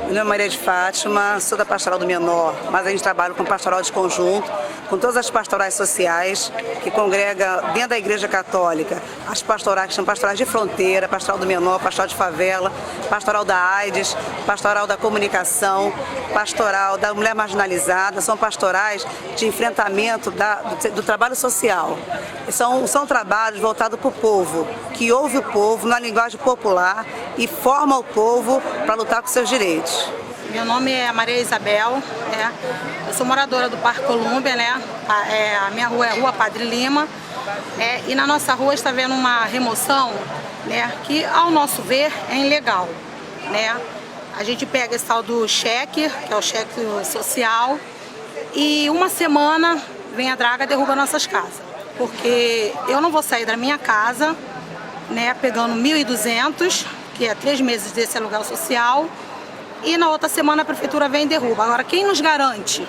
Meu nome é Maria de Fátima, sou da Pastoral do Menor, mas a gente trabalha com pastoral de conjunto, com todas as pastorais sociais que congrega dentro da Igreja Católica, as pastorais que são pastorais de fronteira, pastoral do menor, pastoral de favela, pastoral da AIDS, pastoral da comunicação, pastoral da mulher marginalizada, são pastorais de enfrentamento do trabalho social. São trabalhos voltados para o povo, que ouve o povo na linguagem popular e forma o povo para lutar com seus direitos. Meu nome é Maria Isabel, eu sou moradora do Parque Colômbia, a minha rua é Rua Padre Lima, e na nossa rua está havendo uma remoção, que ao nosso ver é ilegal. A gente pega esse tal do cheque, que é o cheque social, e uma semana vem a draga e derruba nossas casas. Porque eu não vou sair da minha casa, pegando 1.200, que é 3 meses desse aluguel social, e na outra semana a prefeitura vem e derruba. Agora, quem nos garante?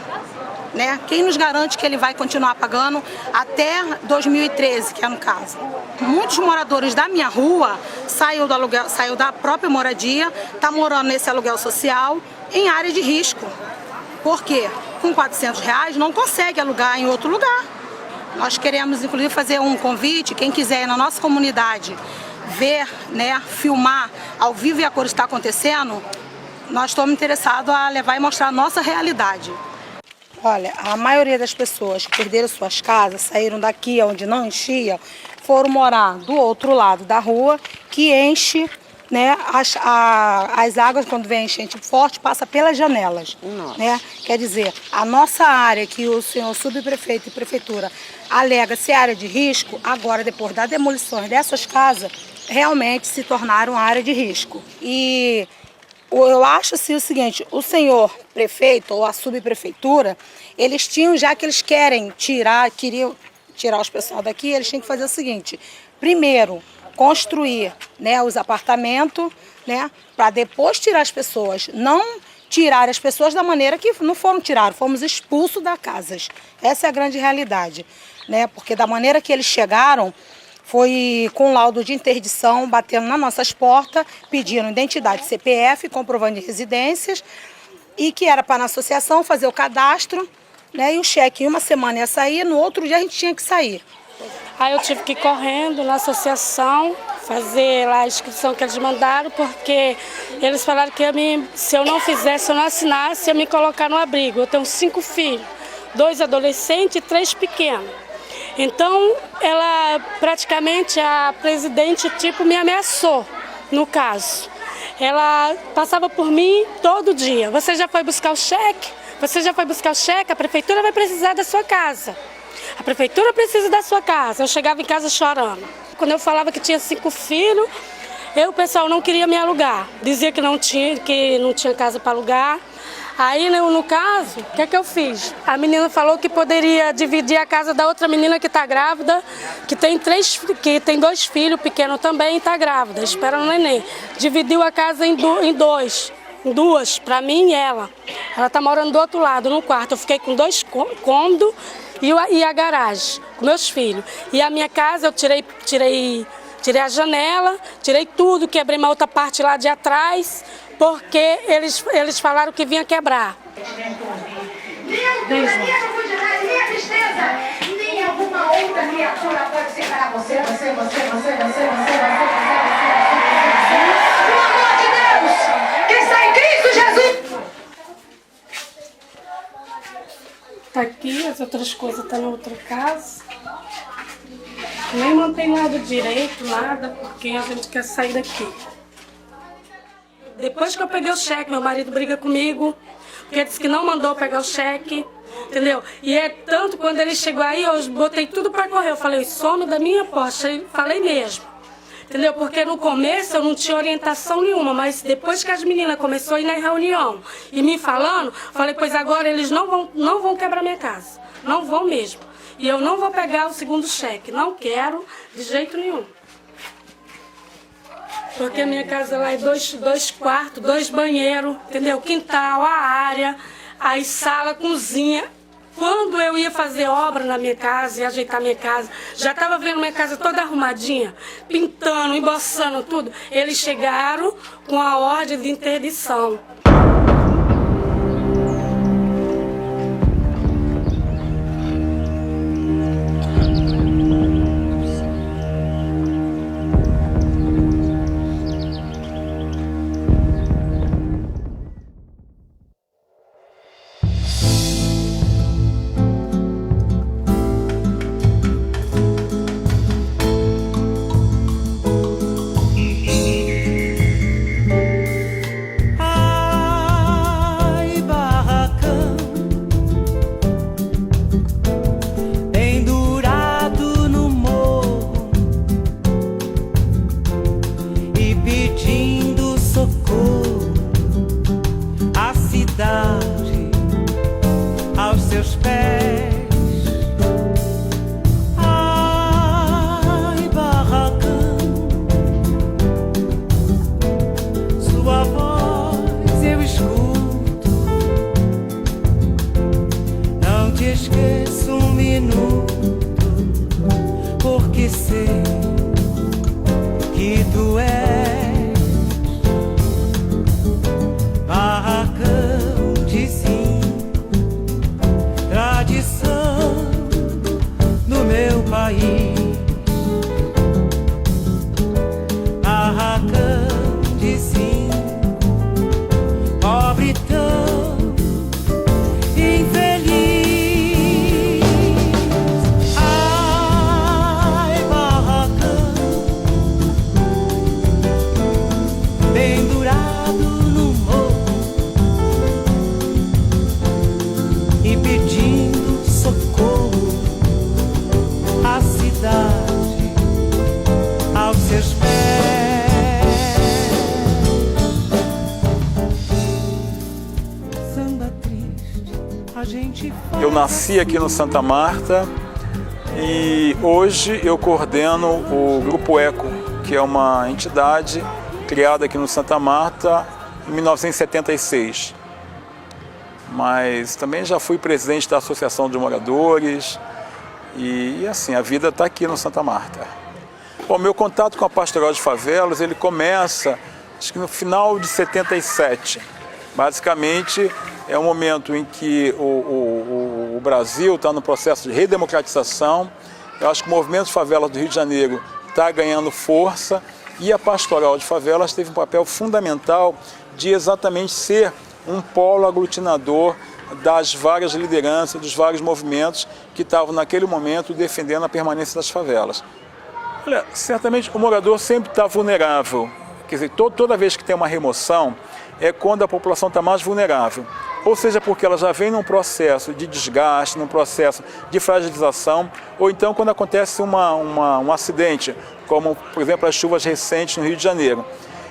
Quem nos garante que ele vai continuar pagando até 2013, que é no caso? Muitos moradores da minha rua saiu da própria moradia, está morando nesse aluguel social em área de risco. Por quê? Com R$400 não consegue alugar em outro lugar. Nós queremos, inclusive, fazer um convite, quem quiser ir na nossa comunidade ver, filmar ao vivo e a cor está acontecendo, nós estamos interessados a levar e mostrar a nossa realidade. Olha, a maioria das pessoas que perderam suas casas, saíram daqui onde não enchia, foram morar do outro lado da rua, que enche, as águas, quando vem enchente forte, passa pelas janelas. Quer dizer, a nossa área, que o senhor subprefeito e prefeitura alega ser área de risco, agora, depois da demolição dessas casas, realmente se tornaram área de risco. E eu acho assim, o seguinte, o senhor prefeito ou a subprefeitura, eles tinham, já que eles queriam tirar os pessoal daqui, eles tinham que fazer o seguinte: primeiro, construir os apartamentos, para depois tirar as pessoas. Não tirar as pessoas da maneira que não foram tiradas, fomos expulsos das casas. Essa é a grande realidade, porque da maneira que eles chegaram, foi com laudo de interdição, batendo nas nossas portas, pedindo identidade CPF, comprovando de residências, e que era para na associação fazer o cadastro, né? E o cheque em uma semana ia sair, no outro dia a gente tinha que sair. Aí eu tive que ir correndo na associação, fazer lá a inscrição que eles mandaram, porque eles falaram que se eu não fizesse, se eu não assinasse, ia me colocar no abrigo. Eu tenho 5 filhos, 2 adolescentes e 3 pequenos. Então, ela praticamente, a presidente, me ameaçou, no caso. Ela passava por mim todo dia. Você já foi buscar o cheque? Você já foi buscar o cheque? A prefeitura vai precisar da sua casa. A prefeitura precisa da sua casa. Eu chegava em casa chorando. Quando eu falava que tinha 5 filhos, o pessoal não queria me alugar. Dizia que não tinha casa para alugar. Aí, no caso, o que é que eu fiz? A menina falou que poderia dividir a casa da outra menina que está grávida, que tem 2 filhos pequenos também e está grávida, espera um neném. Dividiu a casa em duas, para mim e ela. Ela está morando do outro lado, no quarto. Eu fiquei com 2 cômodos e a garagem, com meus filhos. E a minha casa eu tirei a janela, tirei tudo, quebrei uma outra parte lá de atrás, porque eles falaram que vinha quebrar. Nem a tristeza, nem alguma outra criatura pode separar você. Pelo amor de Deus, que está em Cristo Jesus. Tá aqui, as outras coisas estão na outra casa. Nem mantém nada direito, nada, porque a gente quer sair daqui. Depois que eu peguei o cheque, meu marido briga comigo, porque disse que não mandou pegar o cheque, entendeu? E é tanto, quando ele chegou aí, eu botei tudo para correr. Eu falei, some da minha porta, falei mesmo, entendeu? Porque no começo eu não tinha orientação nenhuma, mas depois que as meninas começaram a ir na reunião e me falando, falei, pois agora eles não vão quebrar minha casa, não vão mesmo. E eu não vou pegar o segundo cheque, não quero de jeito nenhum. Porque a minha casa lá é 2 quartos, 2 banheiros, entendeu? Quintal, a área, aí sala, cozinha. Quando eu ia fazer obra na minha casa e ajeitar minha casa, já estava vendo minha casa toda arrumadinha, pintando, emboçando tudo. Eles chegaram com a ordem de interdição. Eu nasci aqui no Santa Marta e hoje eu coordeno o Grupo Eco, que é uma entidade criada aqui no Santa Marta em 1976. Mas também já fui presidente da Associação de Moradores e assim, a vida está aqui no Santa Marta. Bom, meu contato com a Pastoral de Favelas, ele começa, acho que no final de 77. Basicamente, é um momento em que o o Brasil está no processo de redemocratização. Eu acho que o movimento de favelas do Rio de Janeiro está ganhando força e a Pastoral de Favelas teve um papel fundamental de exatamente ser um polo aglutinador das várias lideranças, dos vários movimentos que estavam naquele momento defendendo a permanência das favelas. Olha, certamente o morador sempre está vulnerável, quer dizer, toda vez que tem uma remoção é quando a população está mais vulnerável, ou seja, porque ela já vem num processo de desgaste, num processo de fragilização, ou então quando acontece um acidente, como por exemplo as chuvas recentes no Rio de Janeiro.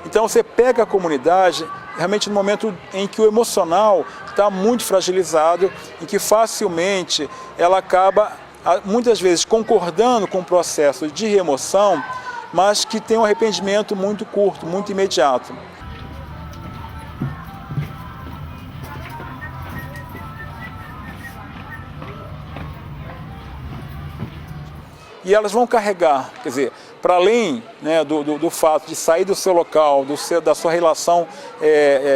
Então você pega a comunidade realmente no momento em que o emocional está muito fragilizado e que facilmente ela acaba, muitas vezes, concordando com o processo de remoção, mas que tem um arrependimento muito curto, muito imediato. E elas vão carregar, quer dizer, para além, né, do fato de sair do seu local, da sua relação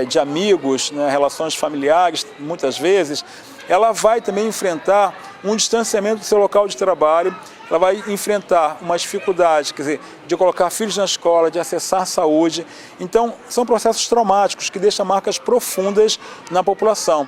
de amigos, né, relações familiares, muitas vezes, ela vai também enfrentar um distanciamento do seu local de trabalho, ela vai enfrentar uma dificuldade, quer dizer, de colocar filhos na escola, de acessar a saúde. Então, são processos traumáticos que deixam marcas profundas na população.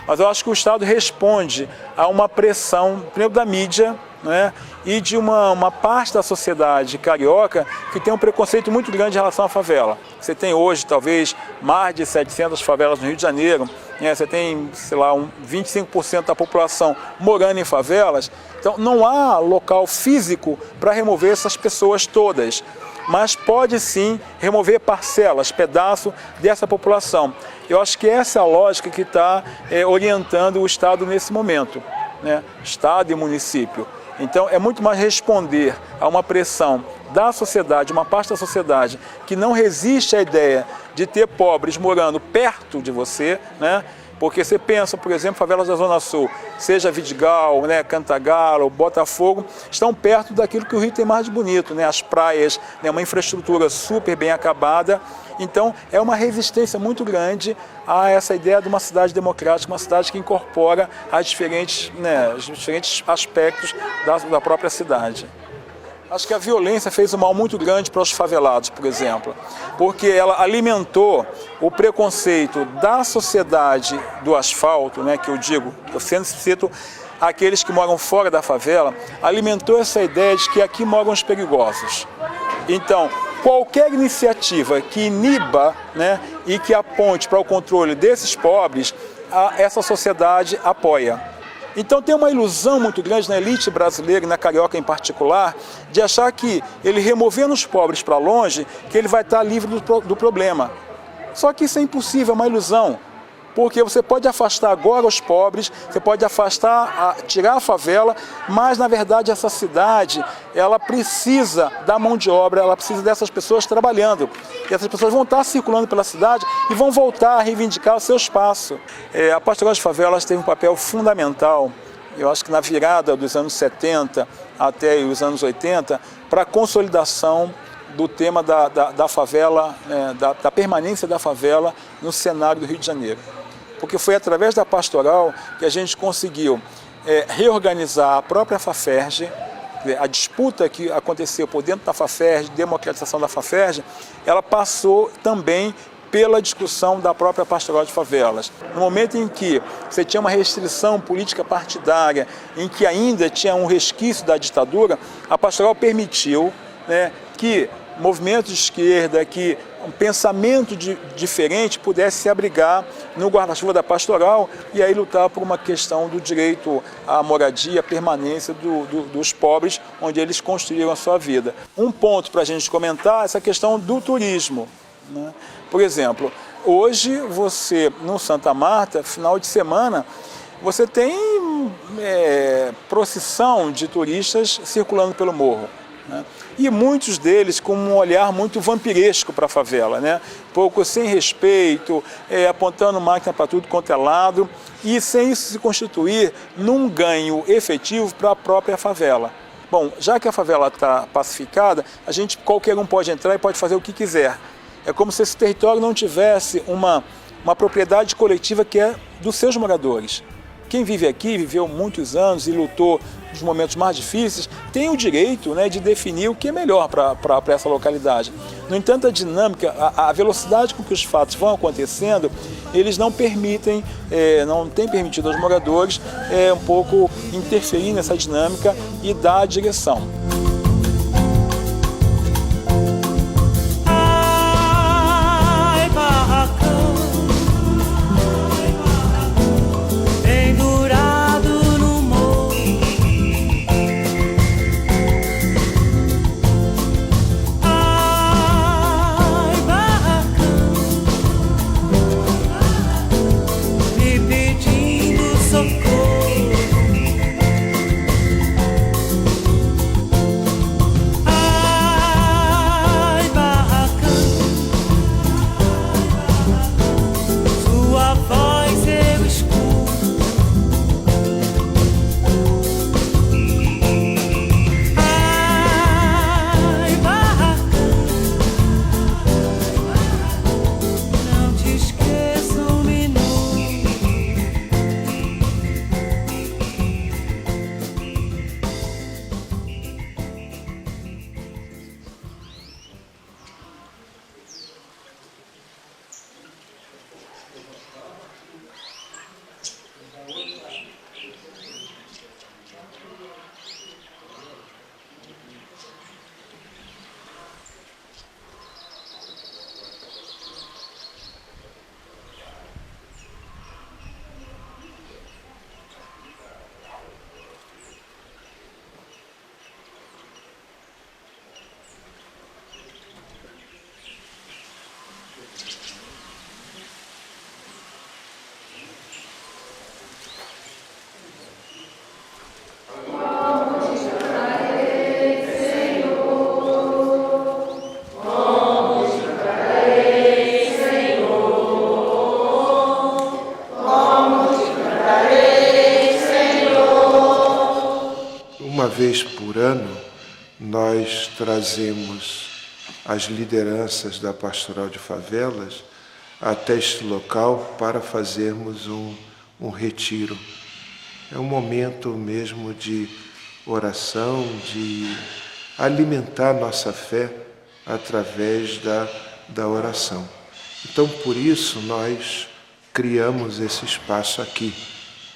Mas eu acho que o Estado responde a uma pressão, primeiro da mídia, né, e de uma parte da sociedade carioca que tem um preconceito muito grande em relação à favela. Você tem hoje, talvez, mais de 700 favelas no Rio de Janeiro, né, você tem, sei lá, 25% da população morando em favelas, então não há local físico para remover essas pessoas todas. Mas pode sim remover parcelas, pedaço dessa população. Eu acho que essa é a lógica que está orientando o Estado nesse momento, né? Estado e município. Então é muito mais responder a uma pressão da sociedade, uma parte da sociedade que não resiste à ideia de ter pobres morando perto de você, né? Porque você pensa, por exemplo, favelas da Zona Sul, seja Vidigal, né, Cantagalo, Botafogo, estão perto daquilo que o Rio tem mais de bonito, né, as praias, né, uma infraestrutura super bem acabada. Então, é uma resistência muito grande a essa ideia de uma cidade democrática, uma cidade que incorpora os diferentes aspectos da própria cidade. Acho que a violência fez um mal muito grande para os favelados, por exemplo, porque ela alimentou o preconceito da sociedade do asfalto, né, que eu digo, eu sempre cito aqueles que moram fora da favela, alimentou essa ideia de que aqui moram os perigosos. Então, qualquer iniciativa que iniba, né, e que aponte para o controle desses pobres, essa sociedade apoia. Então tem uma ilusão muito grande na elite brasileira e na carioca em particular, de achar que ele removendo os pobres para longe, que ele vai estar livre do problema. Só que isso é impossível, é uma ilusão. Porque você pode afastar agora os pobres, você pode tirar a favela, mas na verdade essa cidade, ela precisa da mão de obra, ela precisa dessas pessoas trabalhando. E essas pessoas vão estar circulando pela cidade e vão voltar a reivindicar o seu espaço. A Pastoral de Favelas teve um papel fundamental, eu acho que na virada dos anos 70 até os anos 80, para a consolidação do tema da favela, da permanência da favela no cenário do Rio de Janeiro. Porque foi através da pastoral que a gente conseguiu reorganizar a própria Faferj, a disputa que aconteceu por dentro da Faferj, democratização da Faferj, ela passou também pela discussão da própria Pastoral de Favelas. No momento em que você tinha uma restrição política partidária, em que ainda tinha um resquício da ditadura, a Pastoral permitiu, né, que movimentos de esquerda, que um pensamento diferente pudesse se abrigar no guarda-chuva da pastoral e aí lutar por uma questão do direito à moradia, à permanência dos pobres, onde eles construíram a sua vida. Um ponto para a gente comentar é essa questão do turismo, né? Por exemplo, hoje você, no Santa Marta, final de semana, você tem procissão de turistas circulando pelo morro, né? E muitos deles com um olhar muito vampiresco para a favela, né? Pouco sem respeito, apontando máquina para tudo quanto é lado, e sem isso se constituir num ganho efetivo para a própria favela. Bom, já que a favela está pacificada, qualquer um pode entrar e pode fazer o que quiser. É como se esse território não tivesse uma propriedade coletiva que é dos seus moradores. Quem vive aqui, viveu muitos anos e lutou nos momentos mais difíceis, tem o direito, né, de definir o que é melhor para essa localidade. No entanto, a dinâmica, a velocidade com que os fatos vão acontecendo, eles não permitem, não tem permitido aos moradores um pouco interferir nessa dinâmica e dar a direção. Uma vez por ano, nós trazemos as lideranças da Pastoral de Favelas até este local para fazermos um retiro. É um momento mesmo de oração, de alimentar nossa fé através da oração. Então, por isso, nós criamos esse espaço aqui.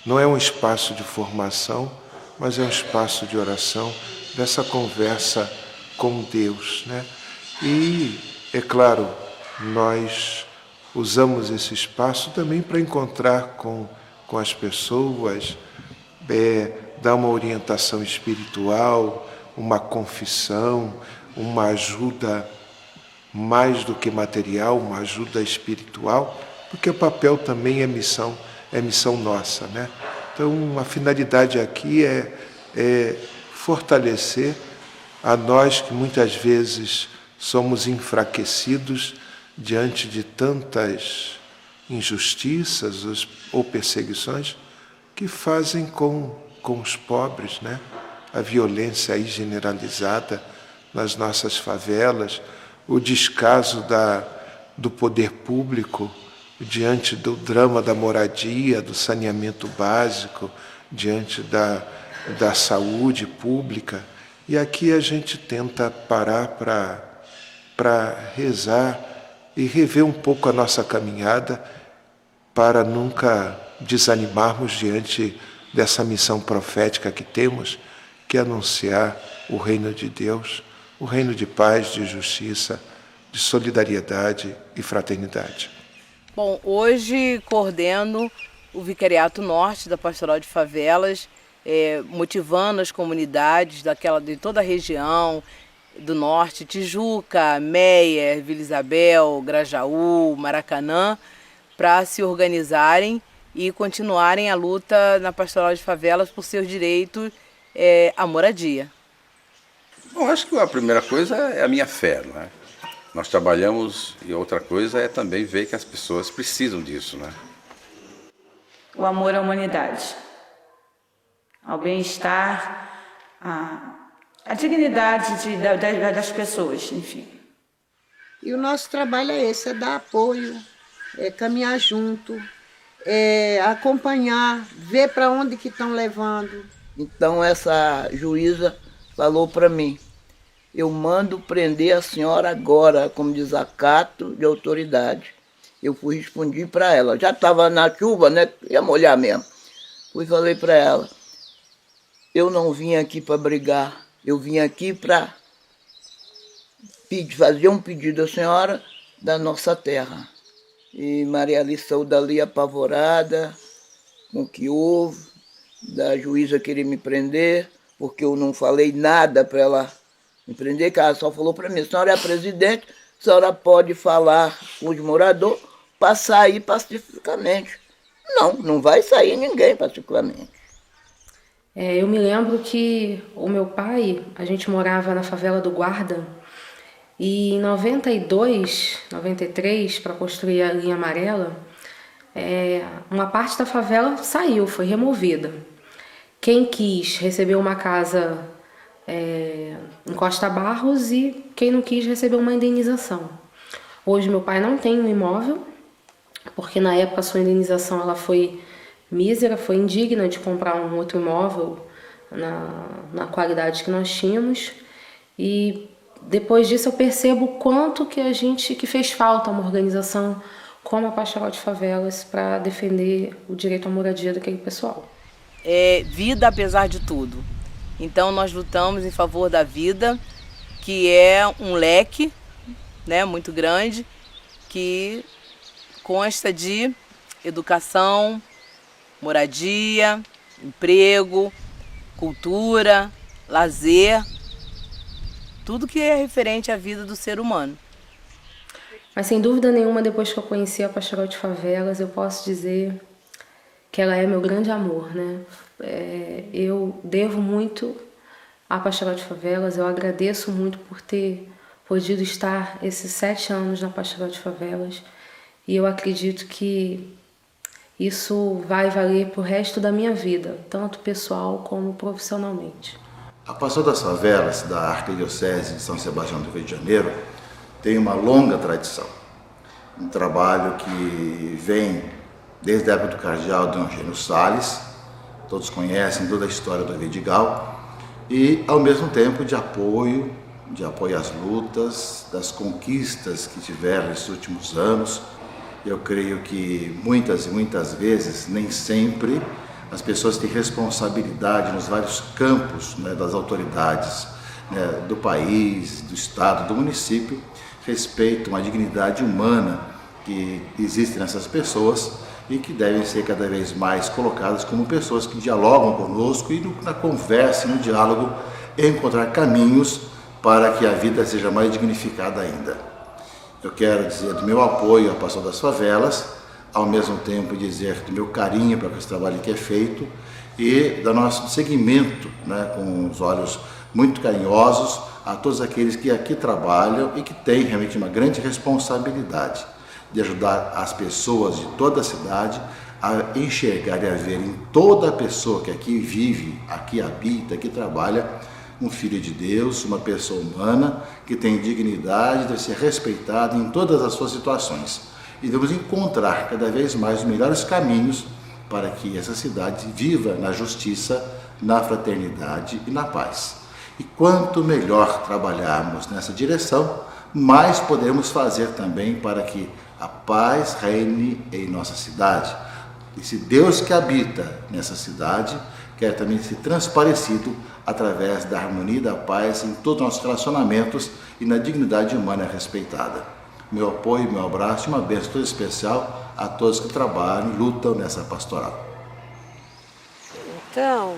Não é um espaço de formação, mas é um espaço de oração, dessa conversa com Deus, né? E, é claro, nós usamos esse espaço também para encontrar com as pessoas, dar uma orientação espiritual, uma confissão, uma ajuda mais do que material, uma ajuda espiritual, porque o papel também é missão nossa, né? Então, a finalidade aqui é fortalecer a nós que muitas vezes somos enfraquecidos diante de tantas injustiças ou perseguições que fazem com os pobres, né? A violência aí generalizada nas nossas favelas, o descaso do poder público diante do drama da moradia, do saneamento básico, diante da saúde pública. E aqui a gente tenta parar para rezar e rever um pouco a nossa caminhada para nunca desanimarmos diante dessa missão profética que temos, que é anunciar o reino de Deus, o reino de paz, de justiça, de solidariedade e fraternidade. Bom, hoje coordeno o Vicariato Norte da Pastoral de Favelas, motivando as comunidades de toda a região do Norte, Tijuca, Meia, Vila Isabel, Grajaú, Maracanã, para se organizarem e continuarem a luta na Pastoral de Favelas por seus direitos à moradia. Bom, acho que a primeira coisa é a minha fé, não é? Nós trabalhamos e outra coisa é também ver que as pessoas precisam disso, né? O amor à humanidade, ao bem-estar, à dignidade das pessoas, enfim. E o nosso trabalho é esse, é dar apoio, é caminhar junto, é acompanhar, ver para onde que estão levando. Então essa juíza falou para mim, eu mando prender a senhora agora, como desacato de autoridade. Eu fui responder para ela, já estava na chuva, né? Ia molhar mesmo. Fui e falei para ela, eu não vim aqui para brigar, eu vim aqui para fazer um pedido à senhora da nossa terra. E Maria Alice saiu dali apavorada com o que houve, da juíza querer me prender, porque eu não falei nada para ela me prender, que ela só falou para mim, a senhora é a presidente, a senhora pode falar com os moradores para sair pacificamente. Não vai sair ninguém pacificamente. Eu me lembro que o meu pai, a gente morava na favela do Guarda, e em 92, 93, para construir a linha amarela, uma parte da favela saiu, foi removida. Quem quis recebeu uma casa em Costa Barros e quem não quis recebeu uma indenização. Hoje meu pai não tem um imóvel, porque na época a sua indenização ela foi mísera, foi indigna de comprar um outro imóvel na qualidade que nós tínhamos. E depois disso eu percebo o quanto que fez falta uma organização como a Pastoral de Favelas para defender o direito à moradia daquele pessoal. É vida apesar de tudo. Então nós lutamos em favor da vida, que é um leque, né, muito grande, que consta de educação, moradia, emprego, cultura, lazer, tudo que é referente à vida do ser humano. Mas sem dúvida nenhuma, depois que eu conheci a Pastoral de Favelas, eu posso dizer que ela é meu grande amor, né? Eu devo muito à Pastoral de Favelas, eu agradeço muito por ter podido estar esses 7 anos na Pastoral de Favelas, e eu acredito que isso vai valer para o resto da minha vida, tanto pessoal como profissionalmente. A Pastoral das Favelas da Arquidiocese de São Sebastião do Rio de Janeiro tem uma longa tradição. Um trabalho que vem desde a época do cardeal Dom Eugênio Salles, todos conhecem toda a história do Vidigal, e ao mesmo tempo de apoio às lutas, das conquistas que tiveram nesses últimos anos. Eu creio que muitas e muitas vezes, nem sempre, as pessoas têm responsabilidade nos vários campos, né, das autoridades, né, do país, do estado, do município, respeitam a dignidade humana que existe nessas pessoas e que devem ser cada vez mais colocadas como pessoas que dialogam conosco e na conversa, no diálogo, encontrar caminhos para que a vida seja mais dignificada ainda. Eu quero dizer do meu apoio à Pastoral das Favelas, ao mesmo tempo dizer do meu carinho para esse trabalho que é feito e do nosso seguimento, né, com os olhos muito carinhosos a todos aqueles que aqui trabalham e que têm realmente uma grande responsabilidade de ajudar as pessoas de toda a cidade a enxergar e a ver em toda a pessoa que aqui vive, aqui habita, aqui trabalha, um filho de Deus, uma pessoa humana que tem dignidade, deve ser respeitada em todas as suas situações. E devemos encontrar cada vez mais os melhores caminhos para que essa cidade viva na justiça, na fraternidade e na paz. E quanto melhor trabalharmos nessa direção, mais podemos fazer também para que a paz reine em nossa cidade. Esse Deus que habita nessa cidade quer também ser transparecido através da harmonia e da paz em todos os nossos relacionamentos e na dignidade humana respeitada. Meu apoio, meu abraço e uma bênção toda especial a todos que trabalham e lutam nessa pastoral. Então,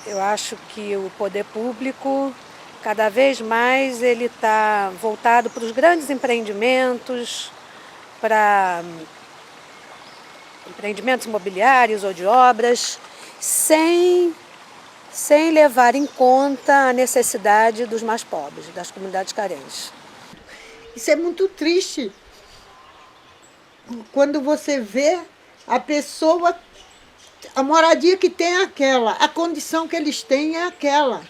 eu acho que o poder público, cada vez mais, ele está voltado para os grandes empreendimentos, para empreendimentos imobiliários ou de obras, sem levar em conta a necessidade dos mais pobres, das comunidades carentes. Isso é muito triste. Quando você vê a pessoa, a moradia que tem é aquela, a condição que eles têm é aquela.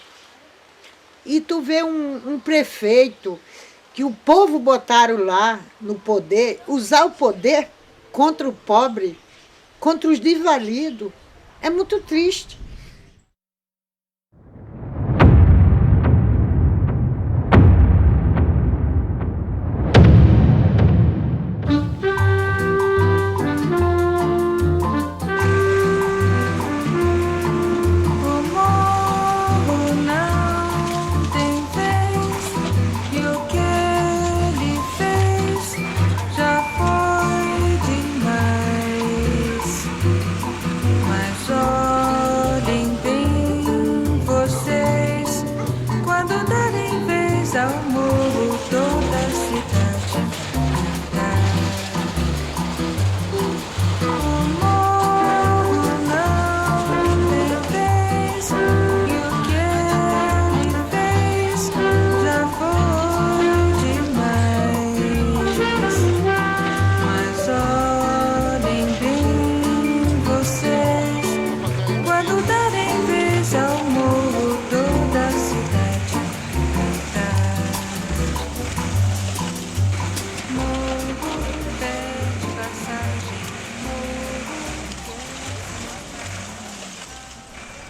E tu vê um prefeito que o povo botaram lá no poder, usar o poder contra o pobre, contra os desvalidos, é muito triste.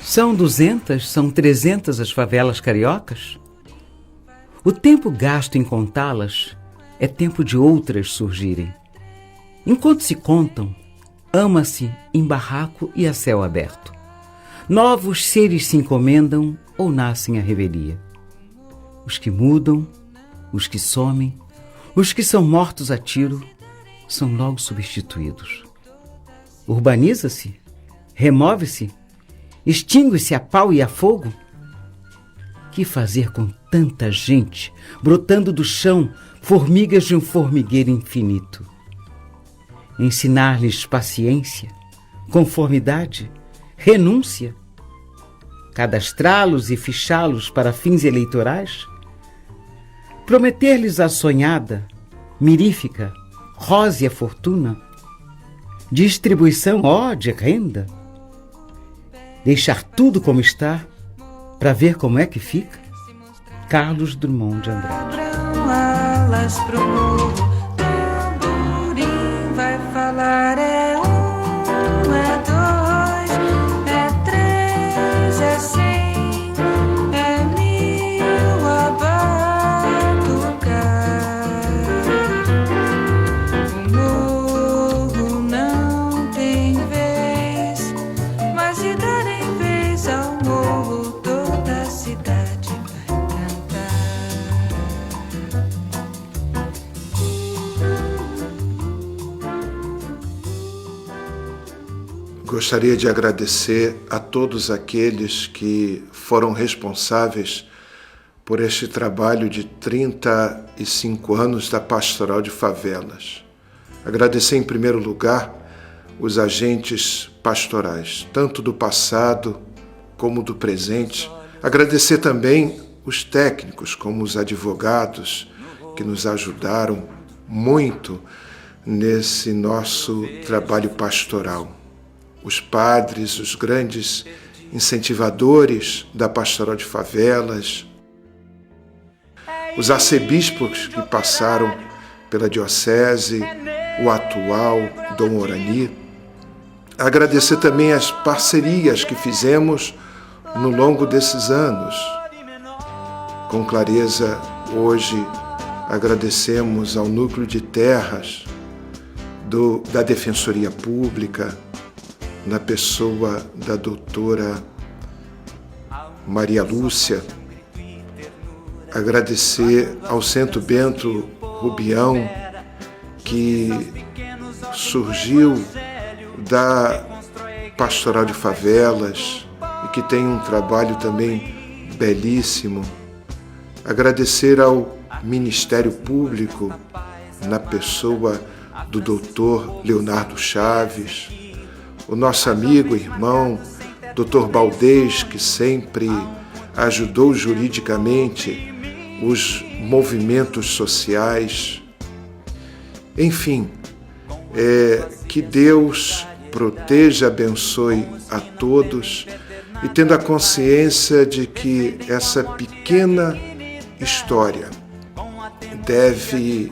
São 200, são 300 as favelas cariocas? O tempo gasto em contá-las é tempo de outras surgirem. Enquanto se contam, ama-se em barraco e a céu aberto. Novos seres se encomendam ou nascem à revelia. Os que mudam, os que somem, os que são mortos a tiro, são logo substituídos. Urbaniza-se, remove-se, extingue-se a pau e a fogo? Que fazer com tanta gente brotando do chão, formigas de um formigueiro infinito? Ensinar-lhes paciência, conformidade, renúncia? Cadastrá-los e fichá-los para fins eleitorais? Prometer-lhes a sonhada, mirífica, rósea fortuna? Distribuição, de renda? Deixar tudo como está para ver como é que fica? Carlos Drummond de Andrade. Alas pro morro, tamborim vai falar, é 1, é 2, é 3, é 100, é 1000 a batucar. O morro não tem vez, mas se darem vez ao morro, toda a cidade vai cantar. Gostaria de agradecer a todos aqueles que foram responsáveis por este trabalho de 35 anos da Pastoral de Favelas. Agradecer em primeiro lugar os agentes pastorais, tanto do passado como do presente. Agradecer também os técnicos, como os advogados, que nos ajudaram muito nesse nosso trabalho pastoral. Os padres, os grandes incentivadores da Pastoral de Favelas, os arcebispos que passaram pela diocese, o atual Dom Orani. Agradecer também as parcerias que fizemos no longo desses anos. Com clareza, hoje agradecemos ao Núcleo de Terras da Defensoria Pública, na pessoa da doutora Maria Lúcia. Agradecer ao Centro Bento Rubião, que surgiu da Pastoral de Favelas e que tem um trabalho também belíssimo. Agradecer ao Ministério Público, na pessoa do doutor Leonardo Chaves, o nosso amigo, irmão, doutor Baldez, que sempre ajudou juridicamente os movimentos sociais. Enfim, que Deus proteja, abençoe a todos e tendo a consciência de que essa pequena história deve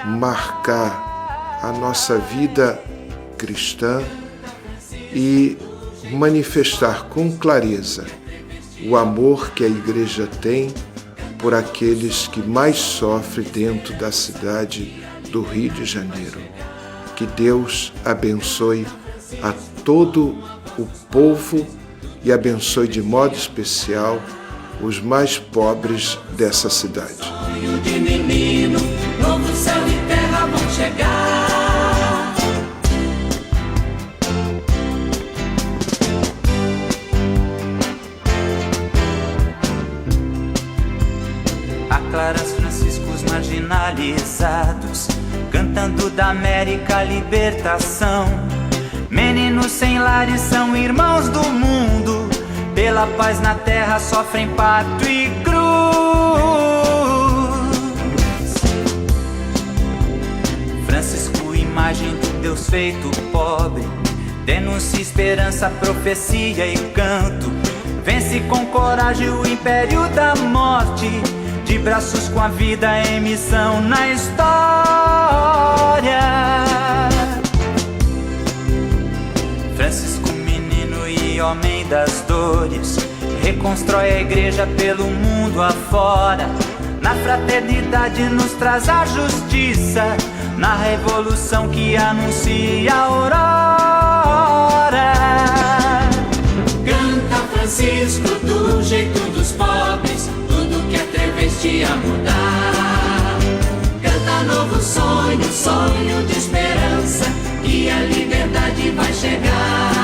marcar a nossa vida cristã e manifestar com clareza o amor que a Igreja tem por aqueles que mais sofrem dentro da cidade do Rio de Janeiro. Que Deus abençoe a todo o povo e abençoe de modo especial os mais pobres dessa cidade. Sonho de menino, novo céu e terra vão chegar. Aclaras franciscos marginalizados, cantando da América libertação. Meninos sem lares são irmãos do mundo, pela paz na terra sofrem parto e cruz. Francisco, imagem do Deus feito pobre, denuncia esperança, profecia e canto. Vence com coragem o império da morte, de braços com a vida em missão na história. Francisco, menino e homem das dores, reconstrói a igreja pelo mundo afora. Na fraternidade nos traz a justiça, na revolução que anuncia a aurora. Canta Francisco do jeito dos pobres, tudo que é travesti a mudar. Canta novo sonho, sonho de esperança, que a liberdade vai chegar.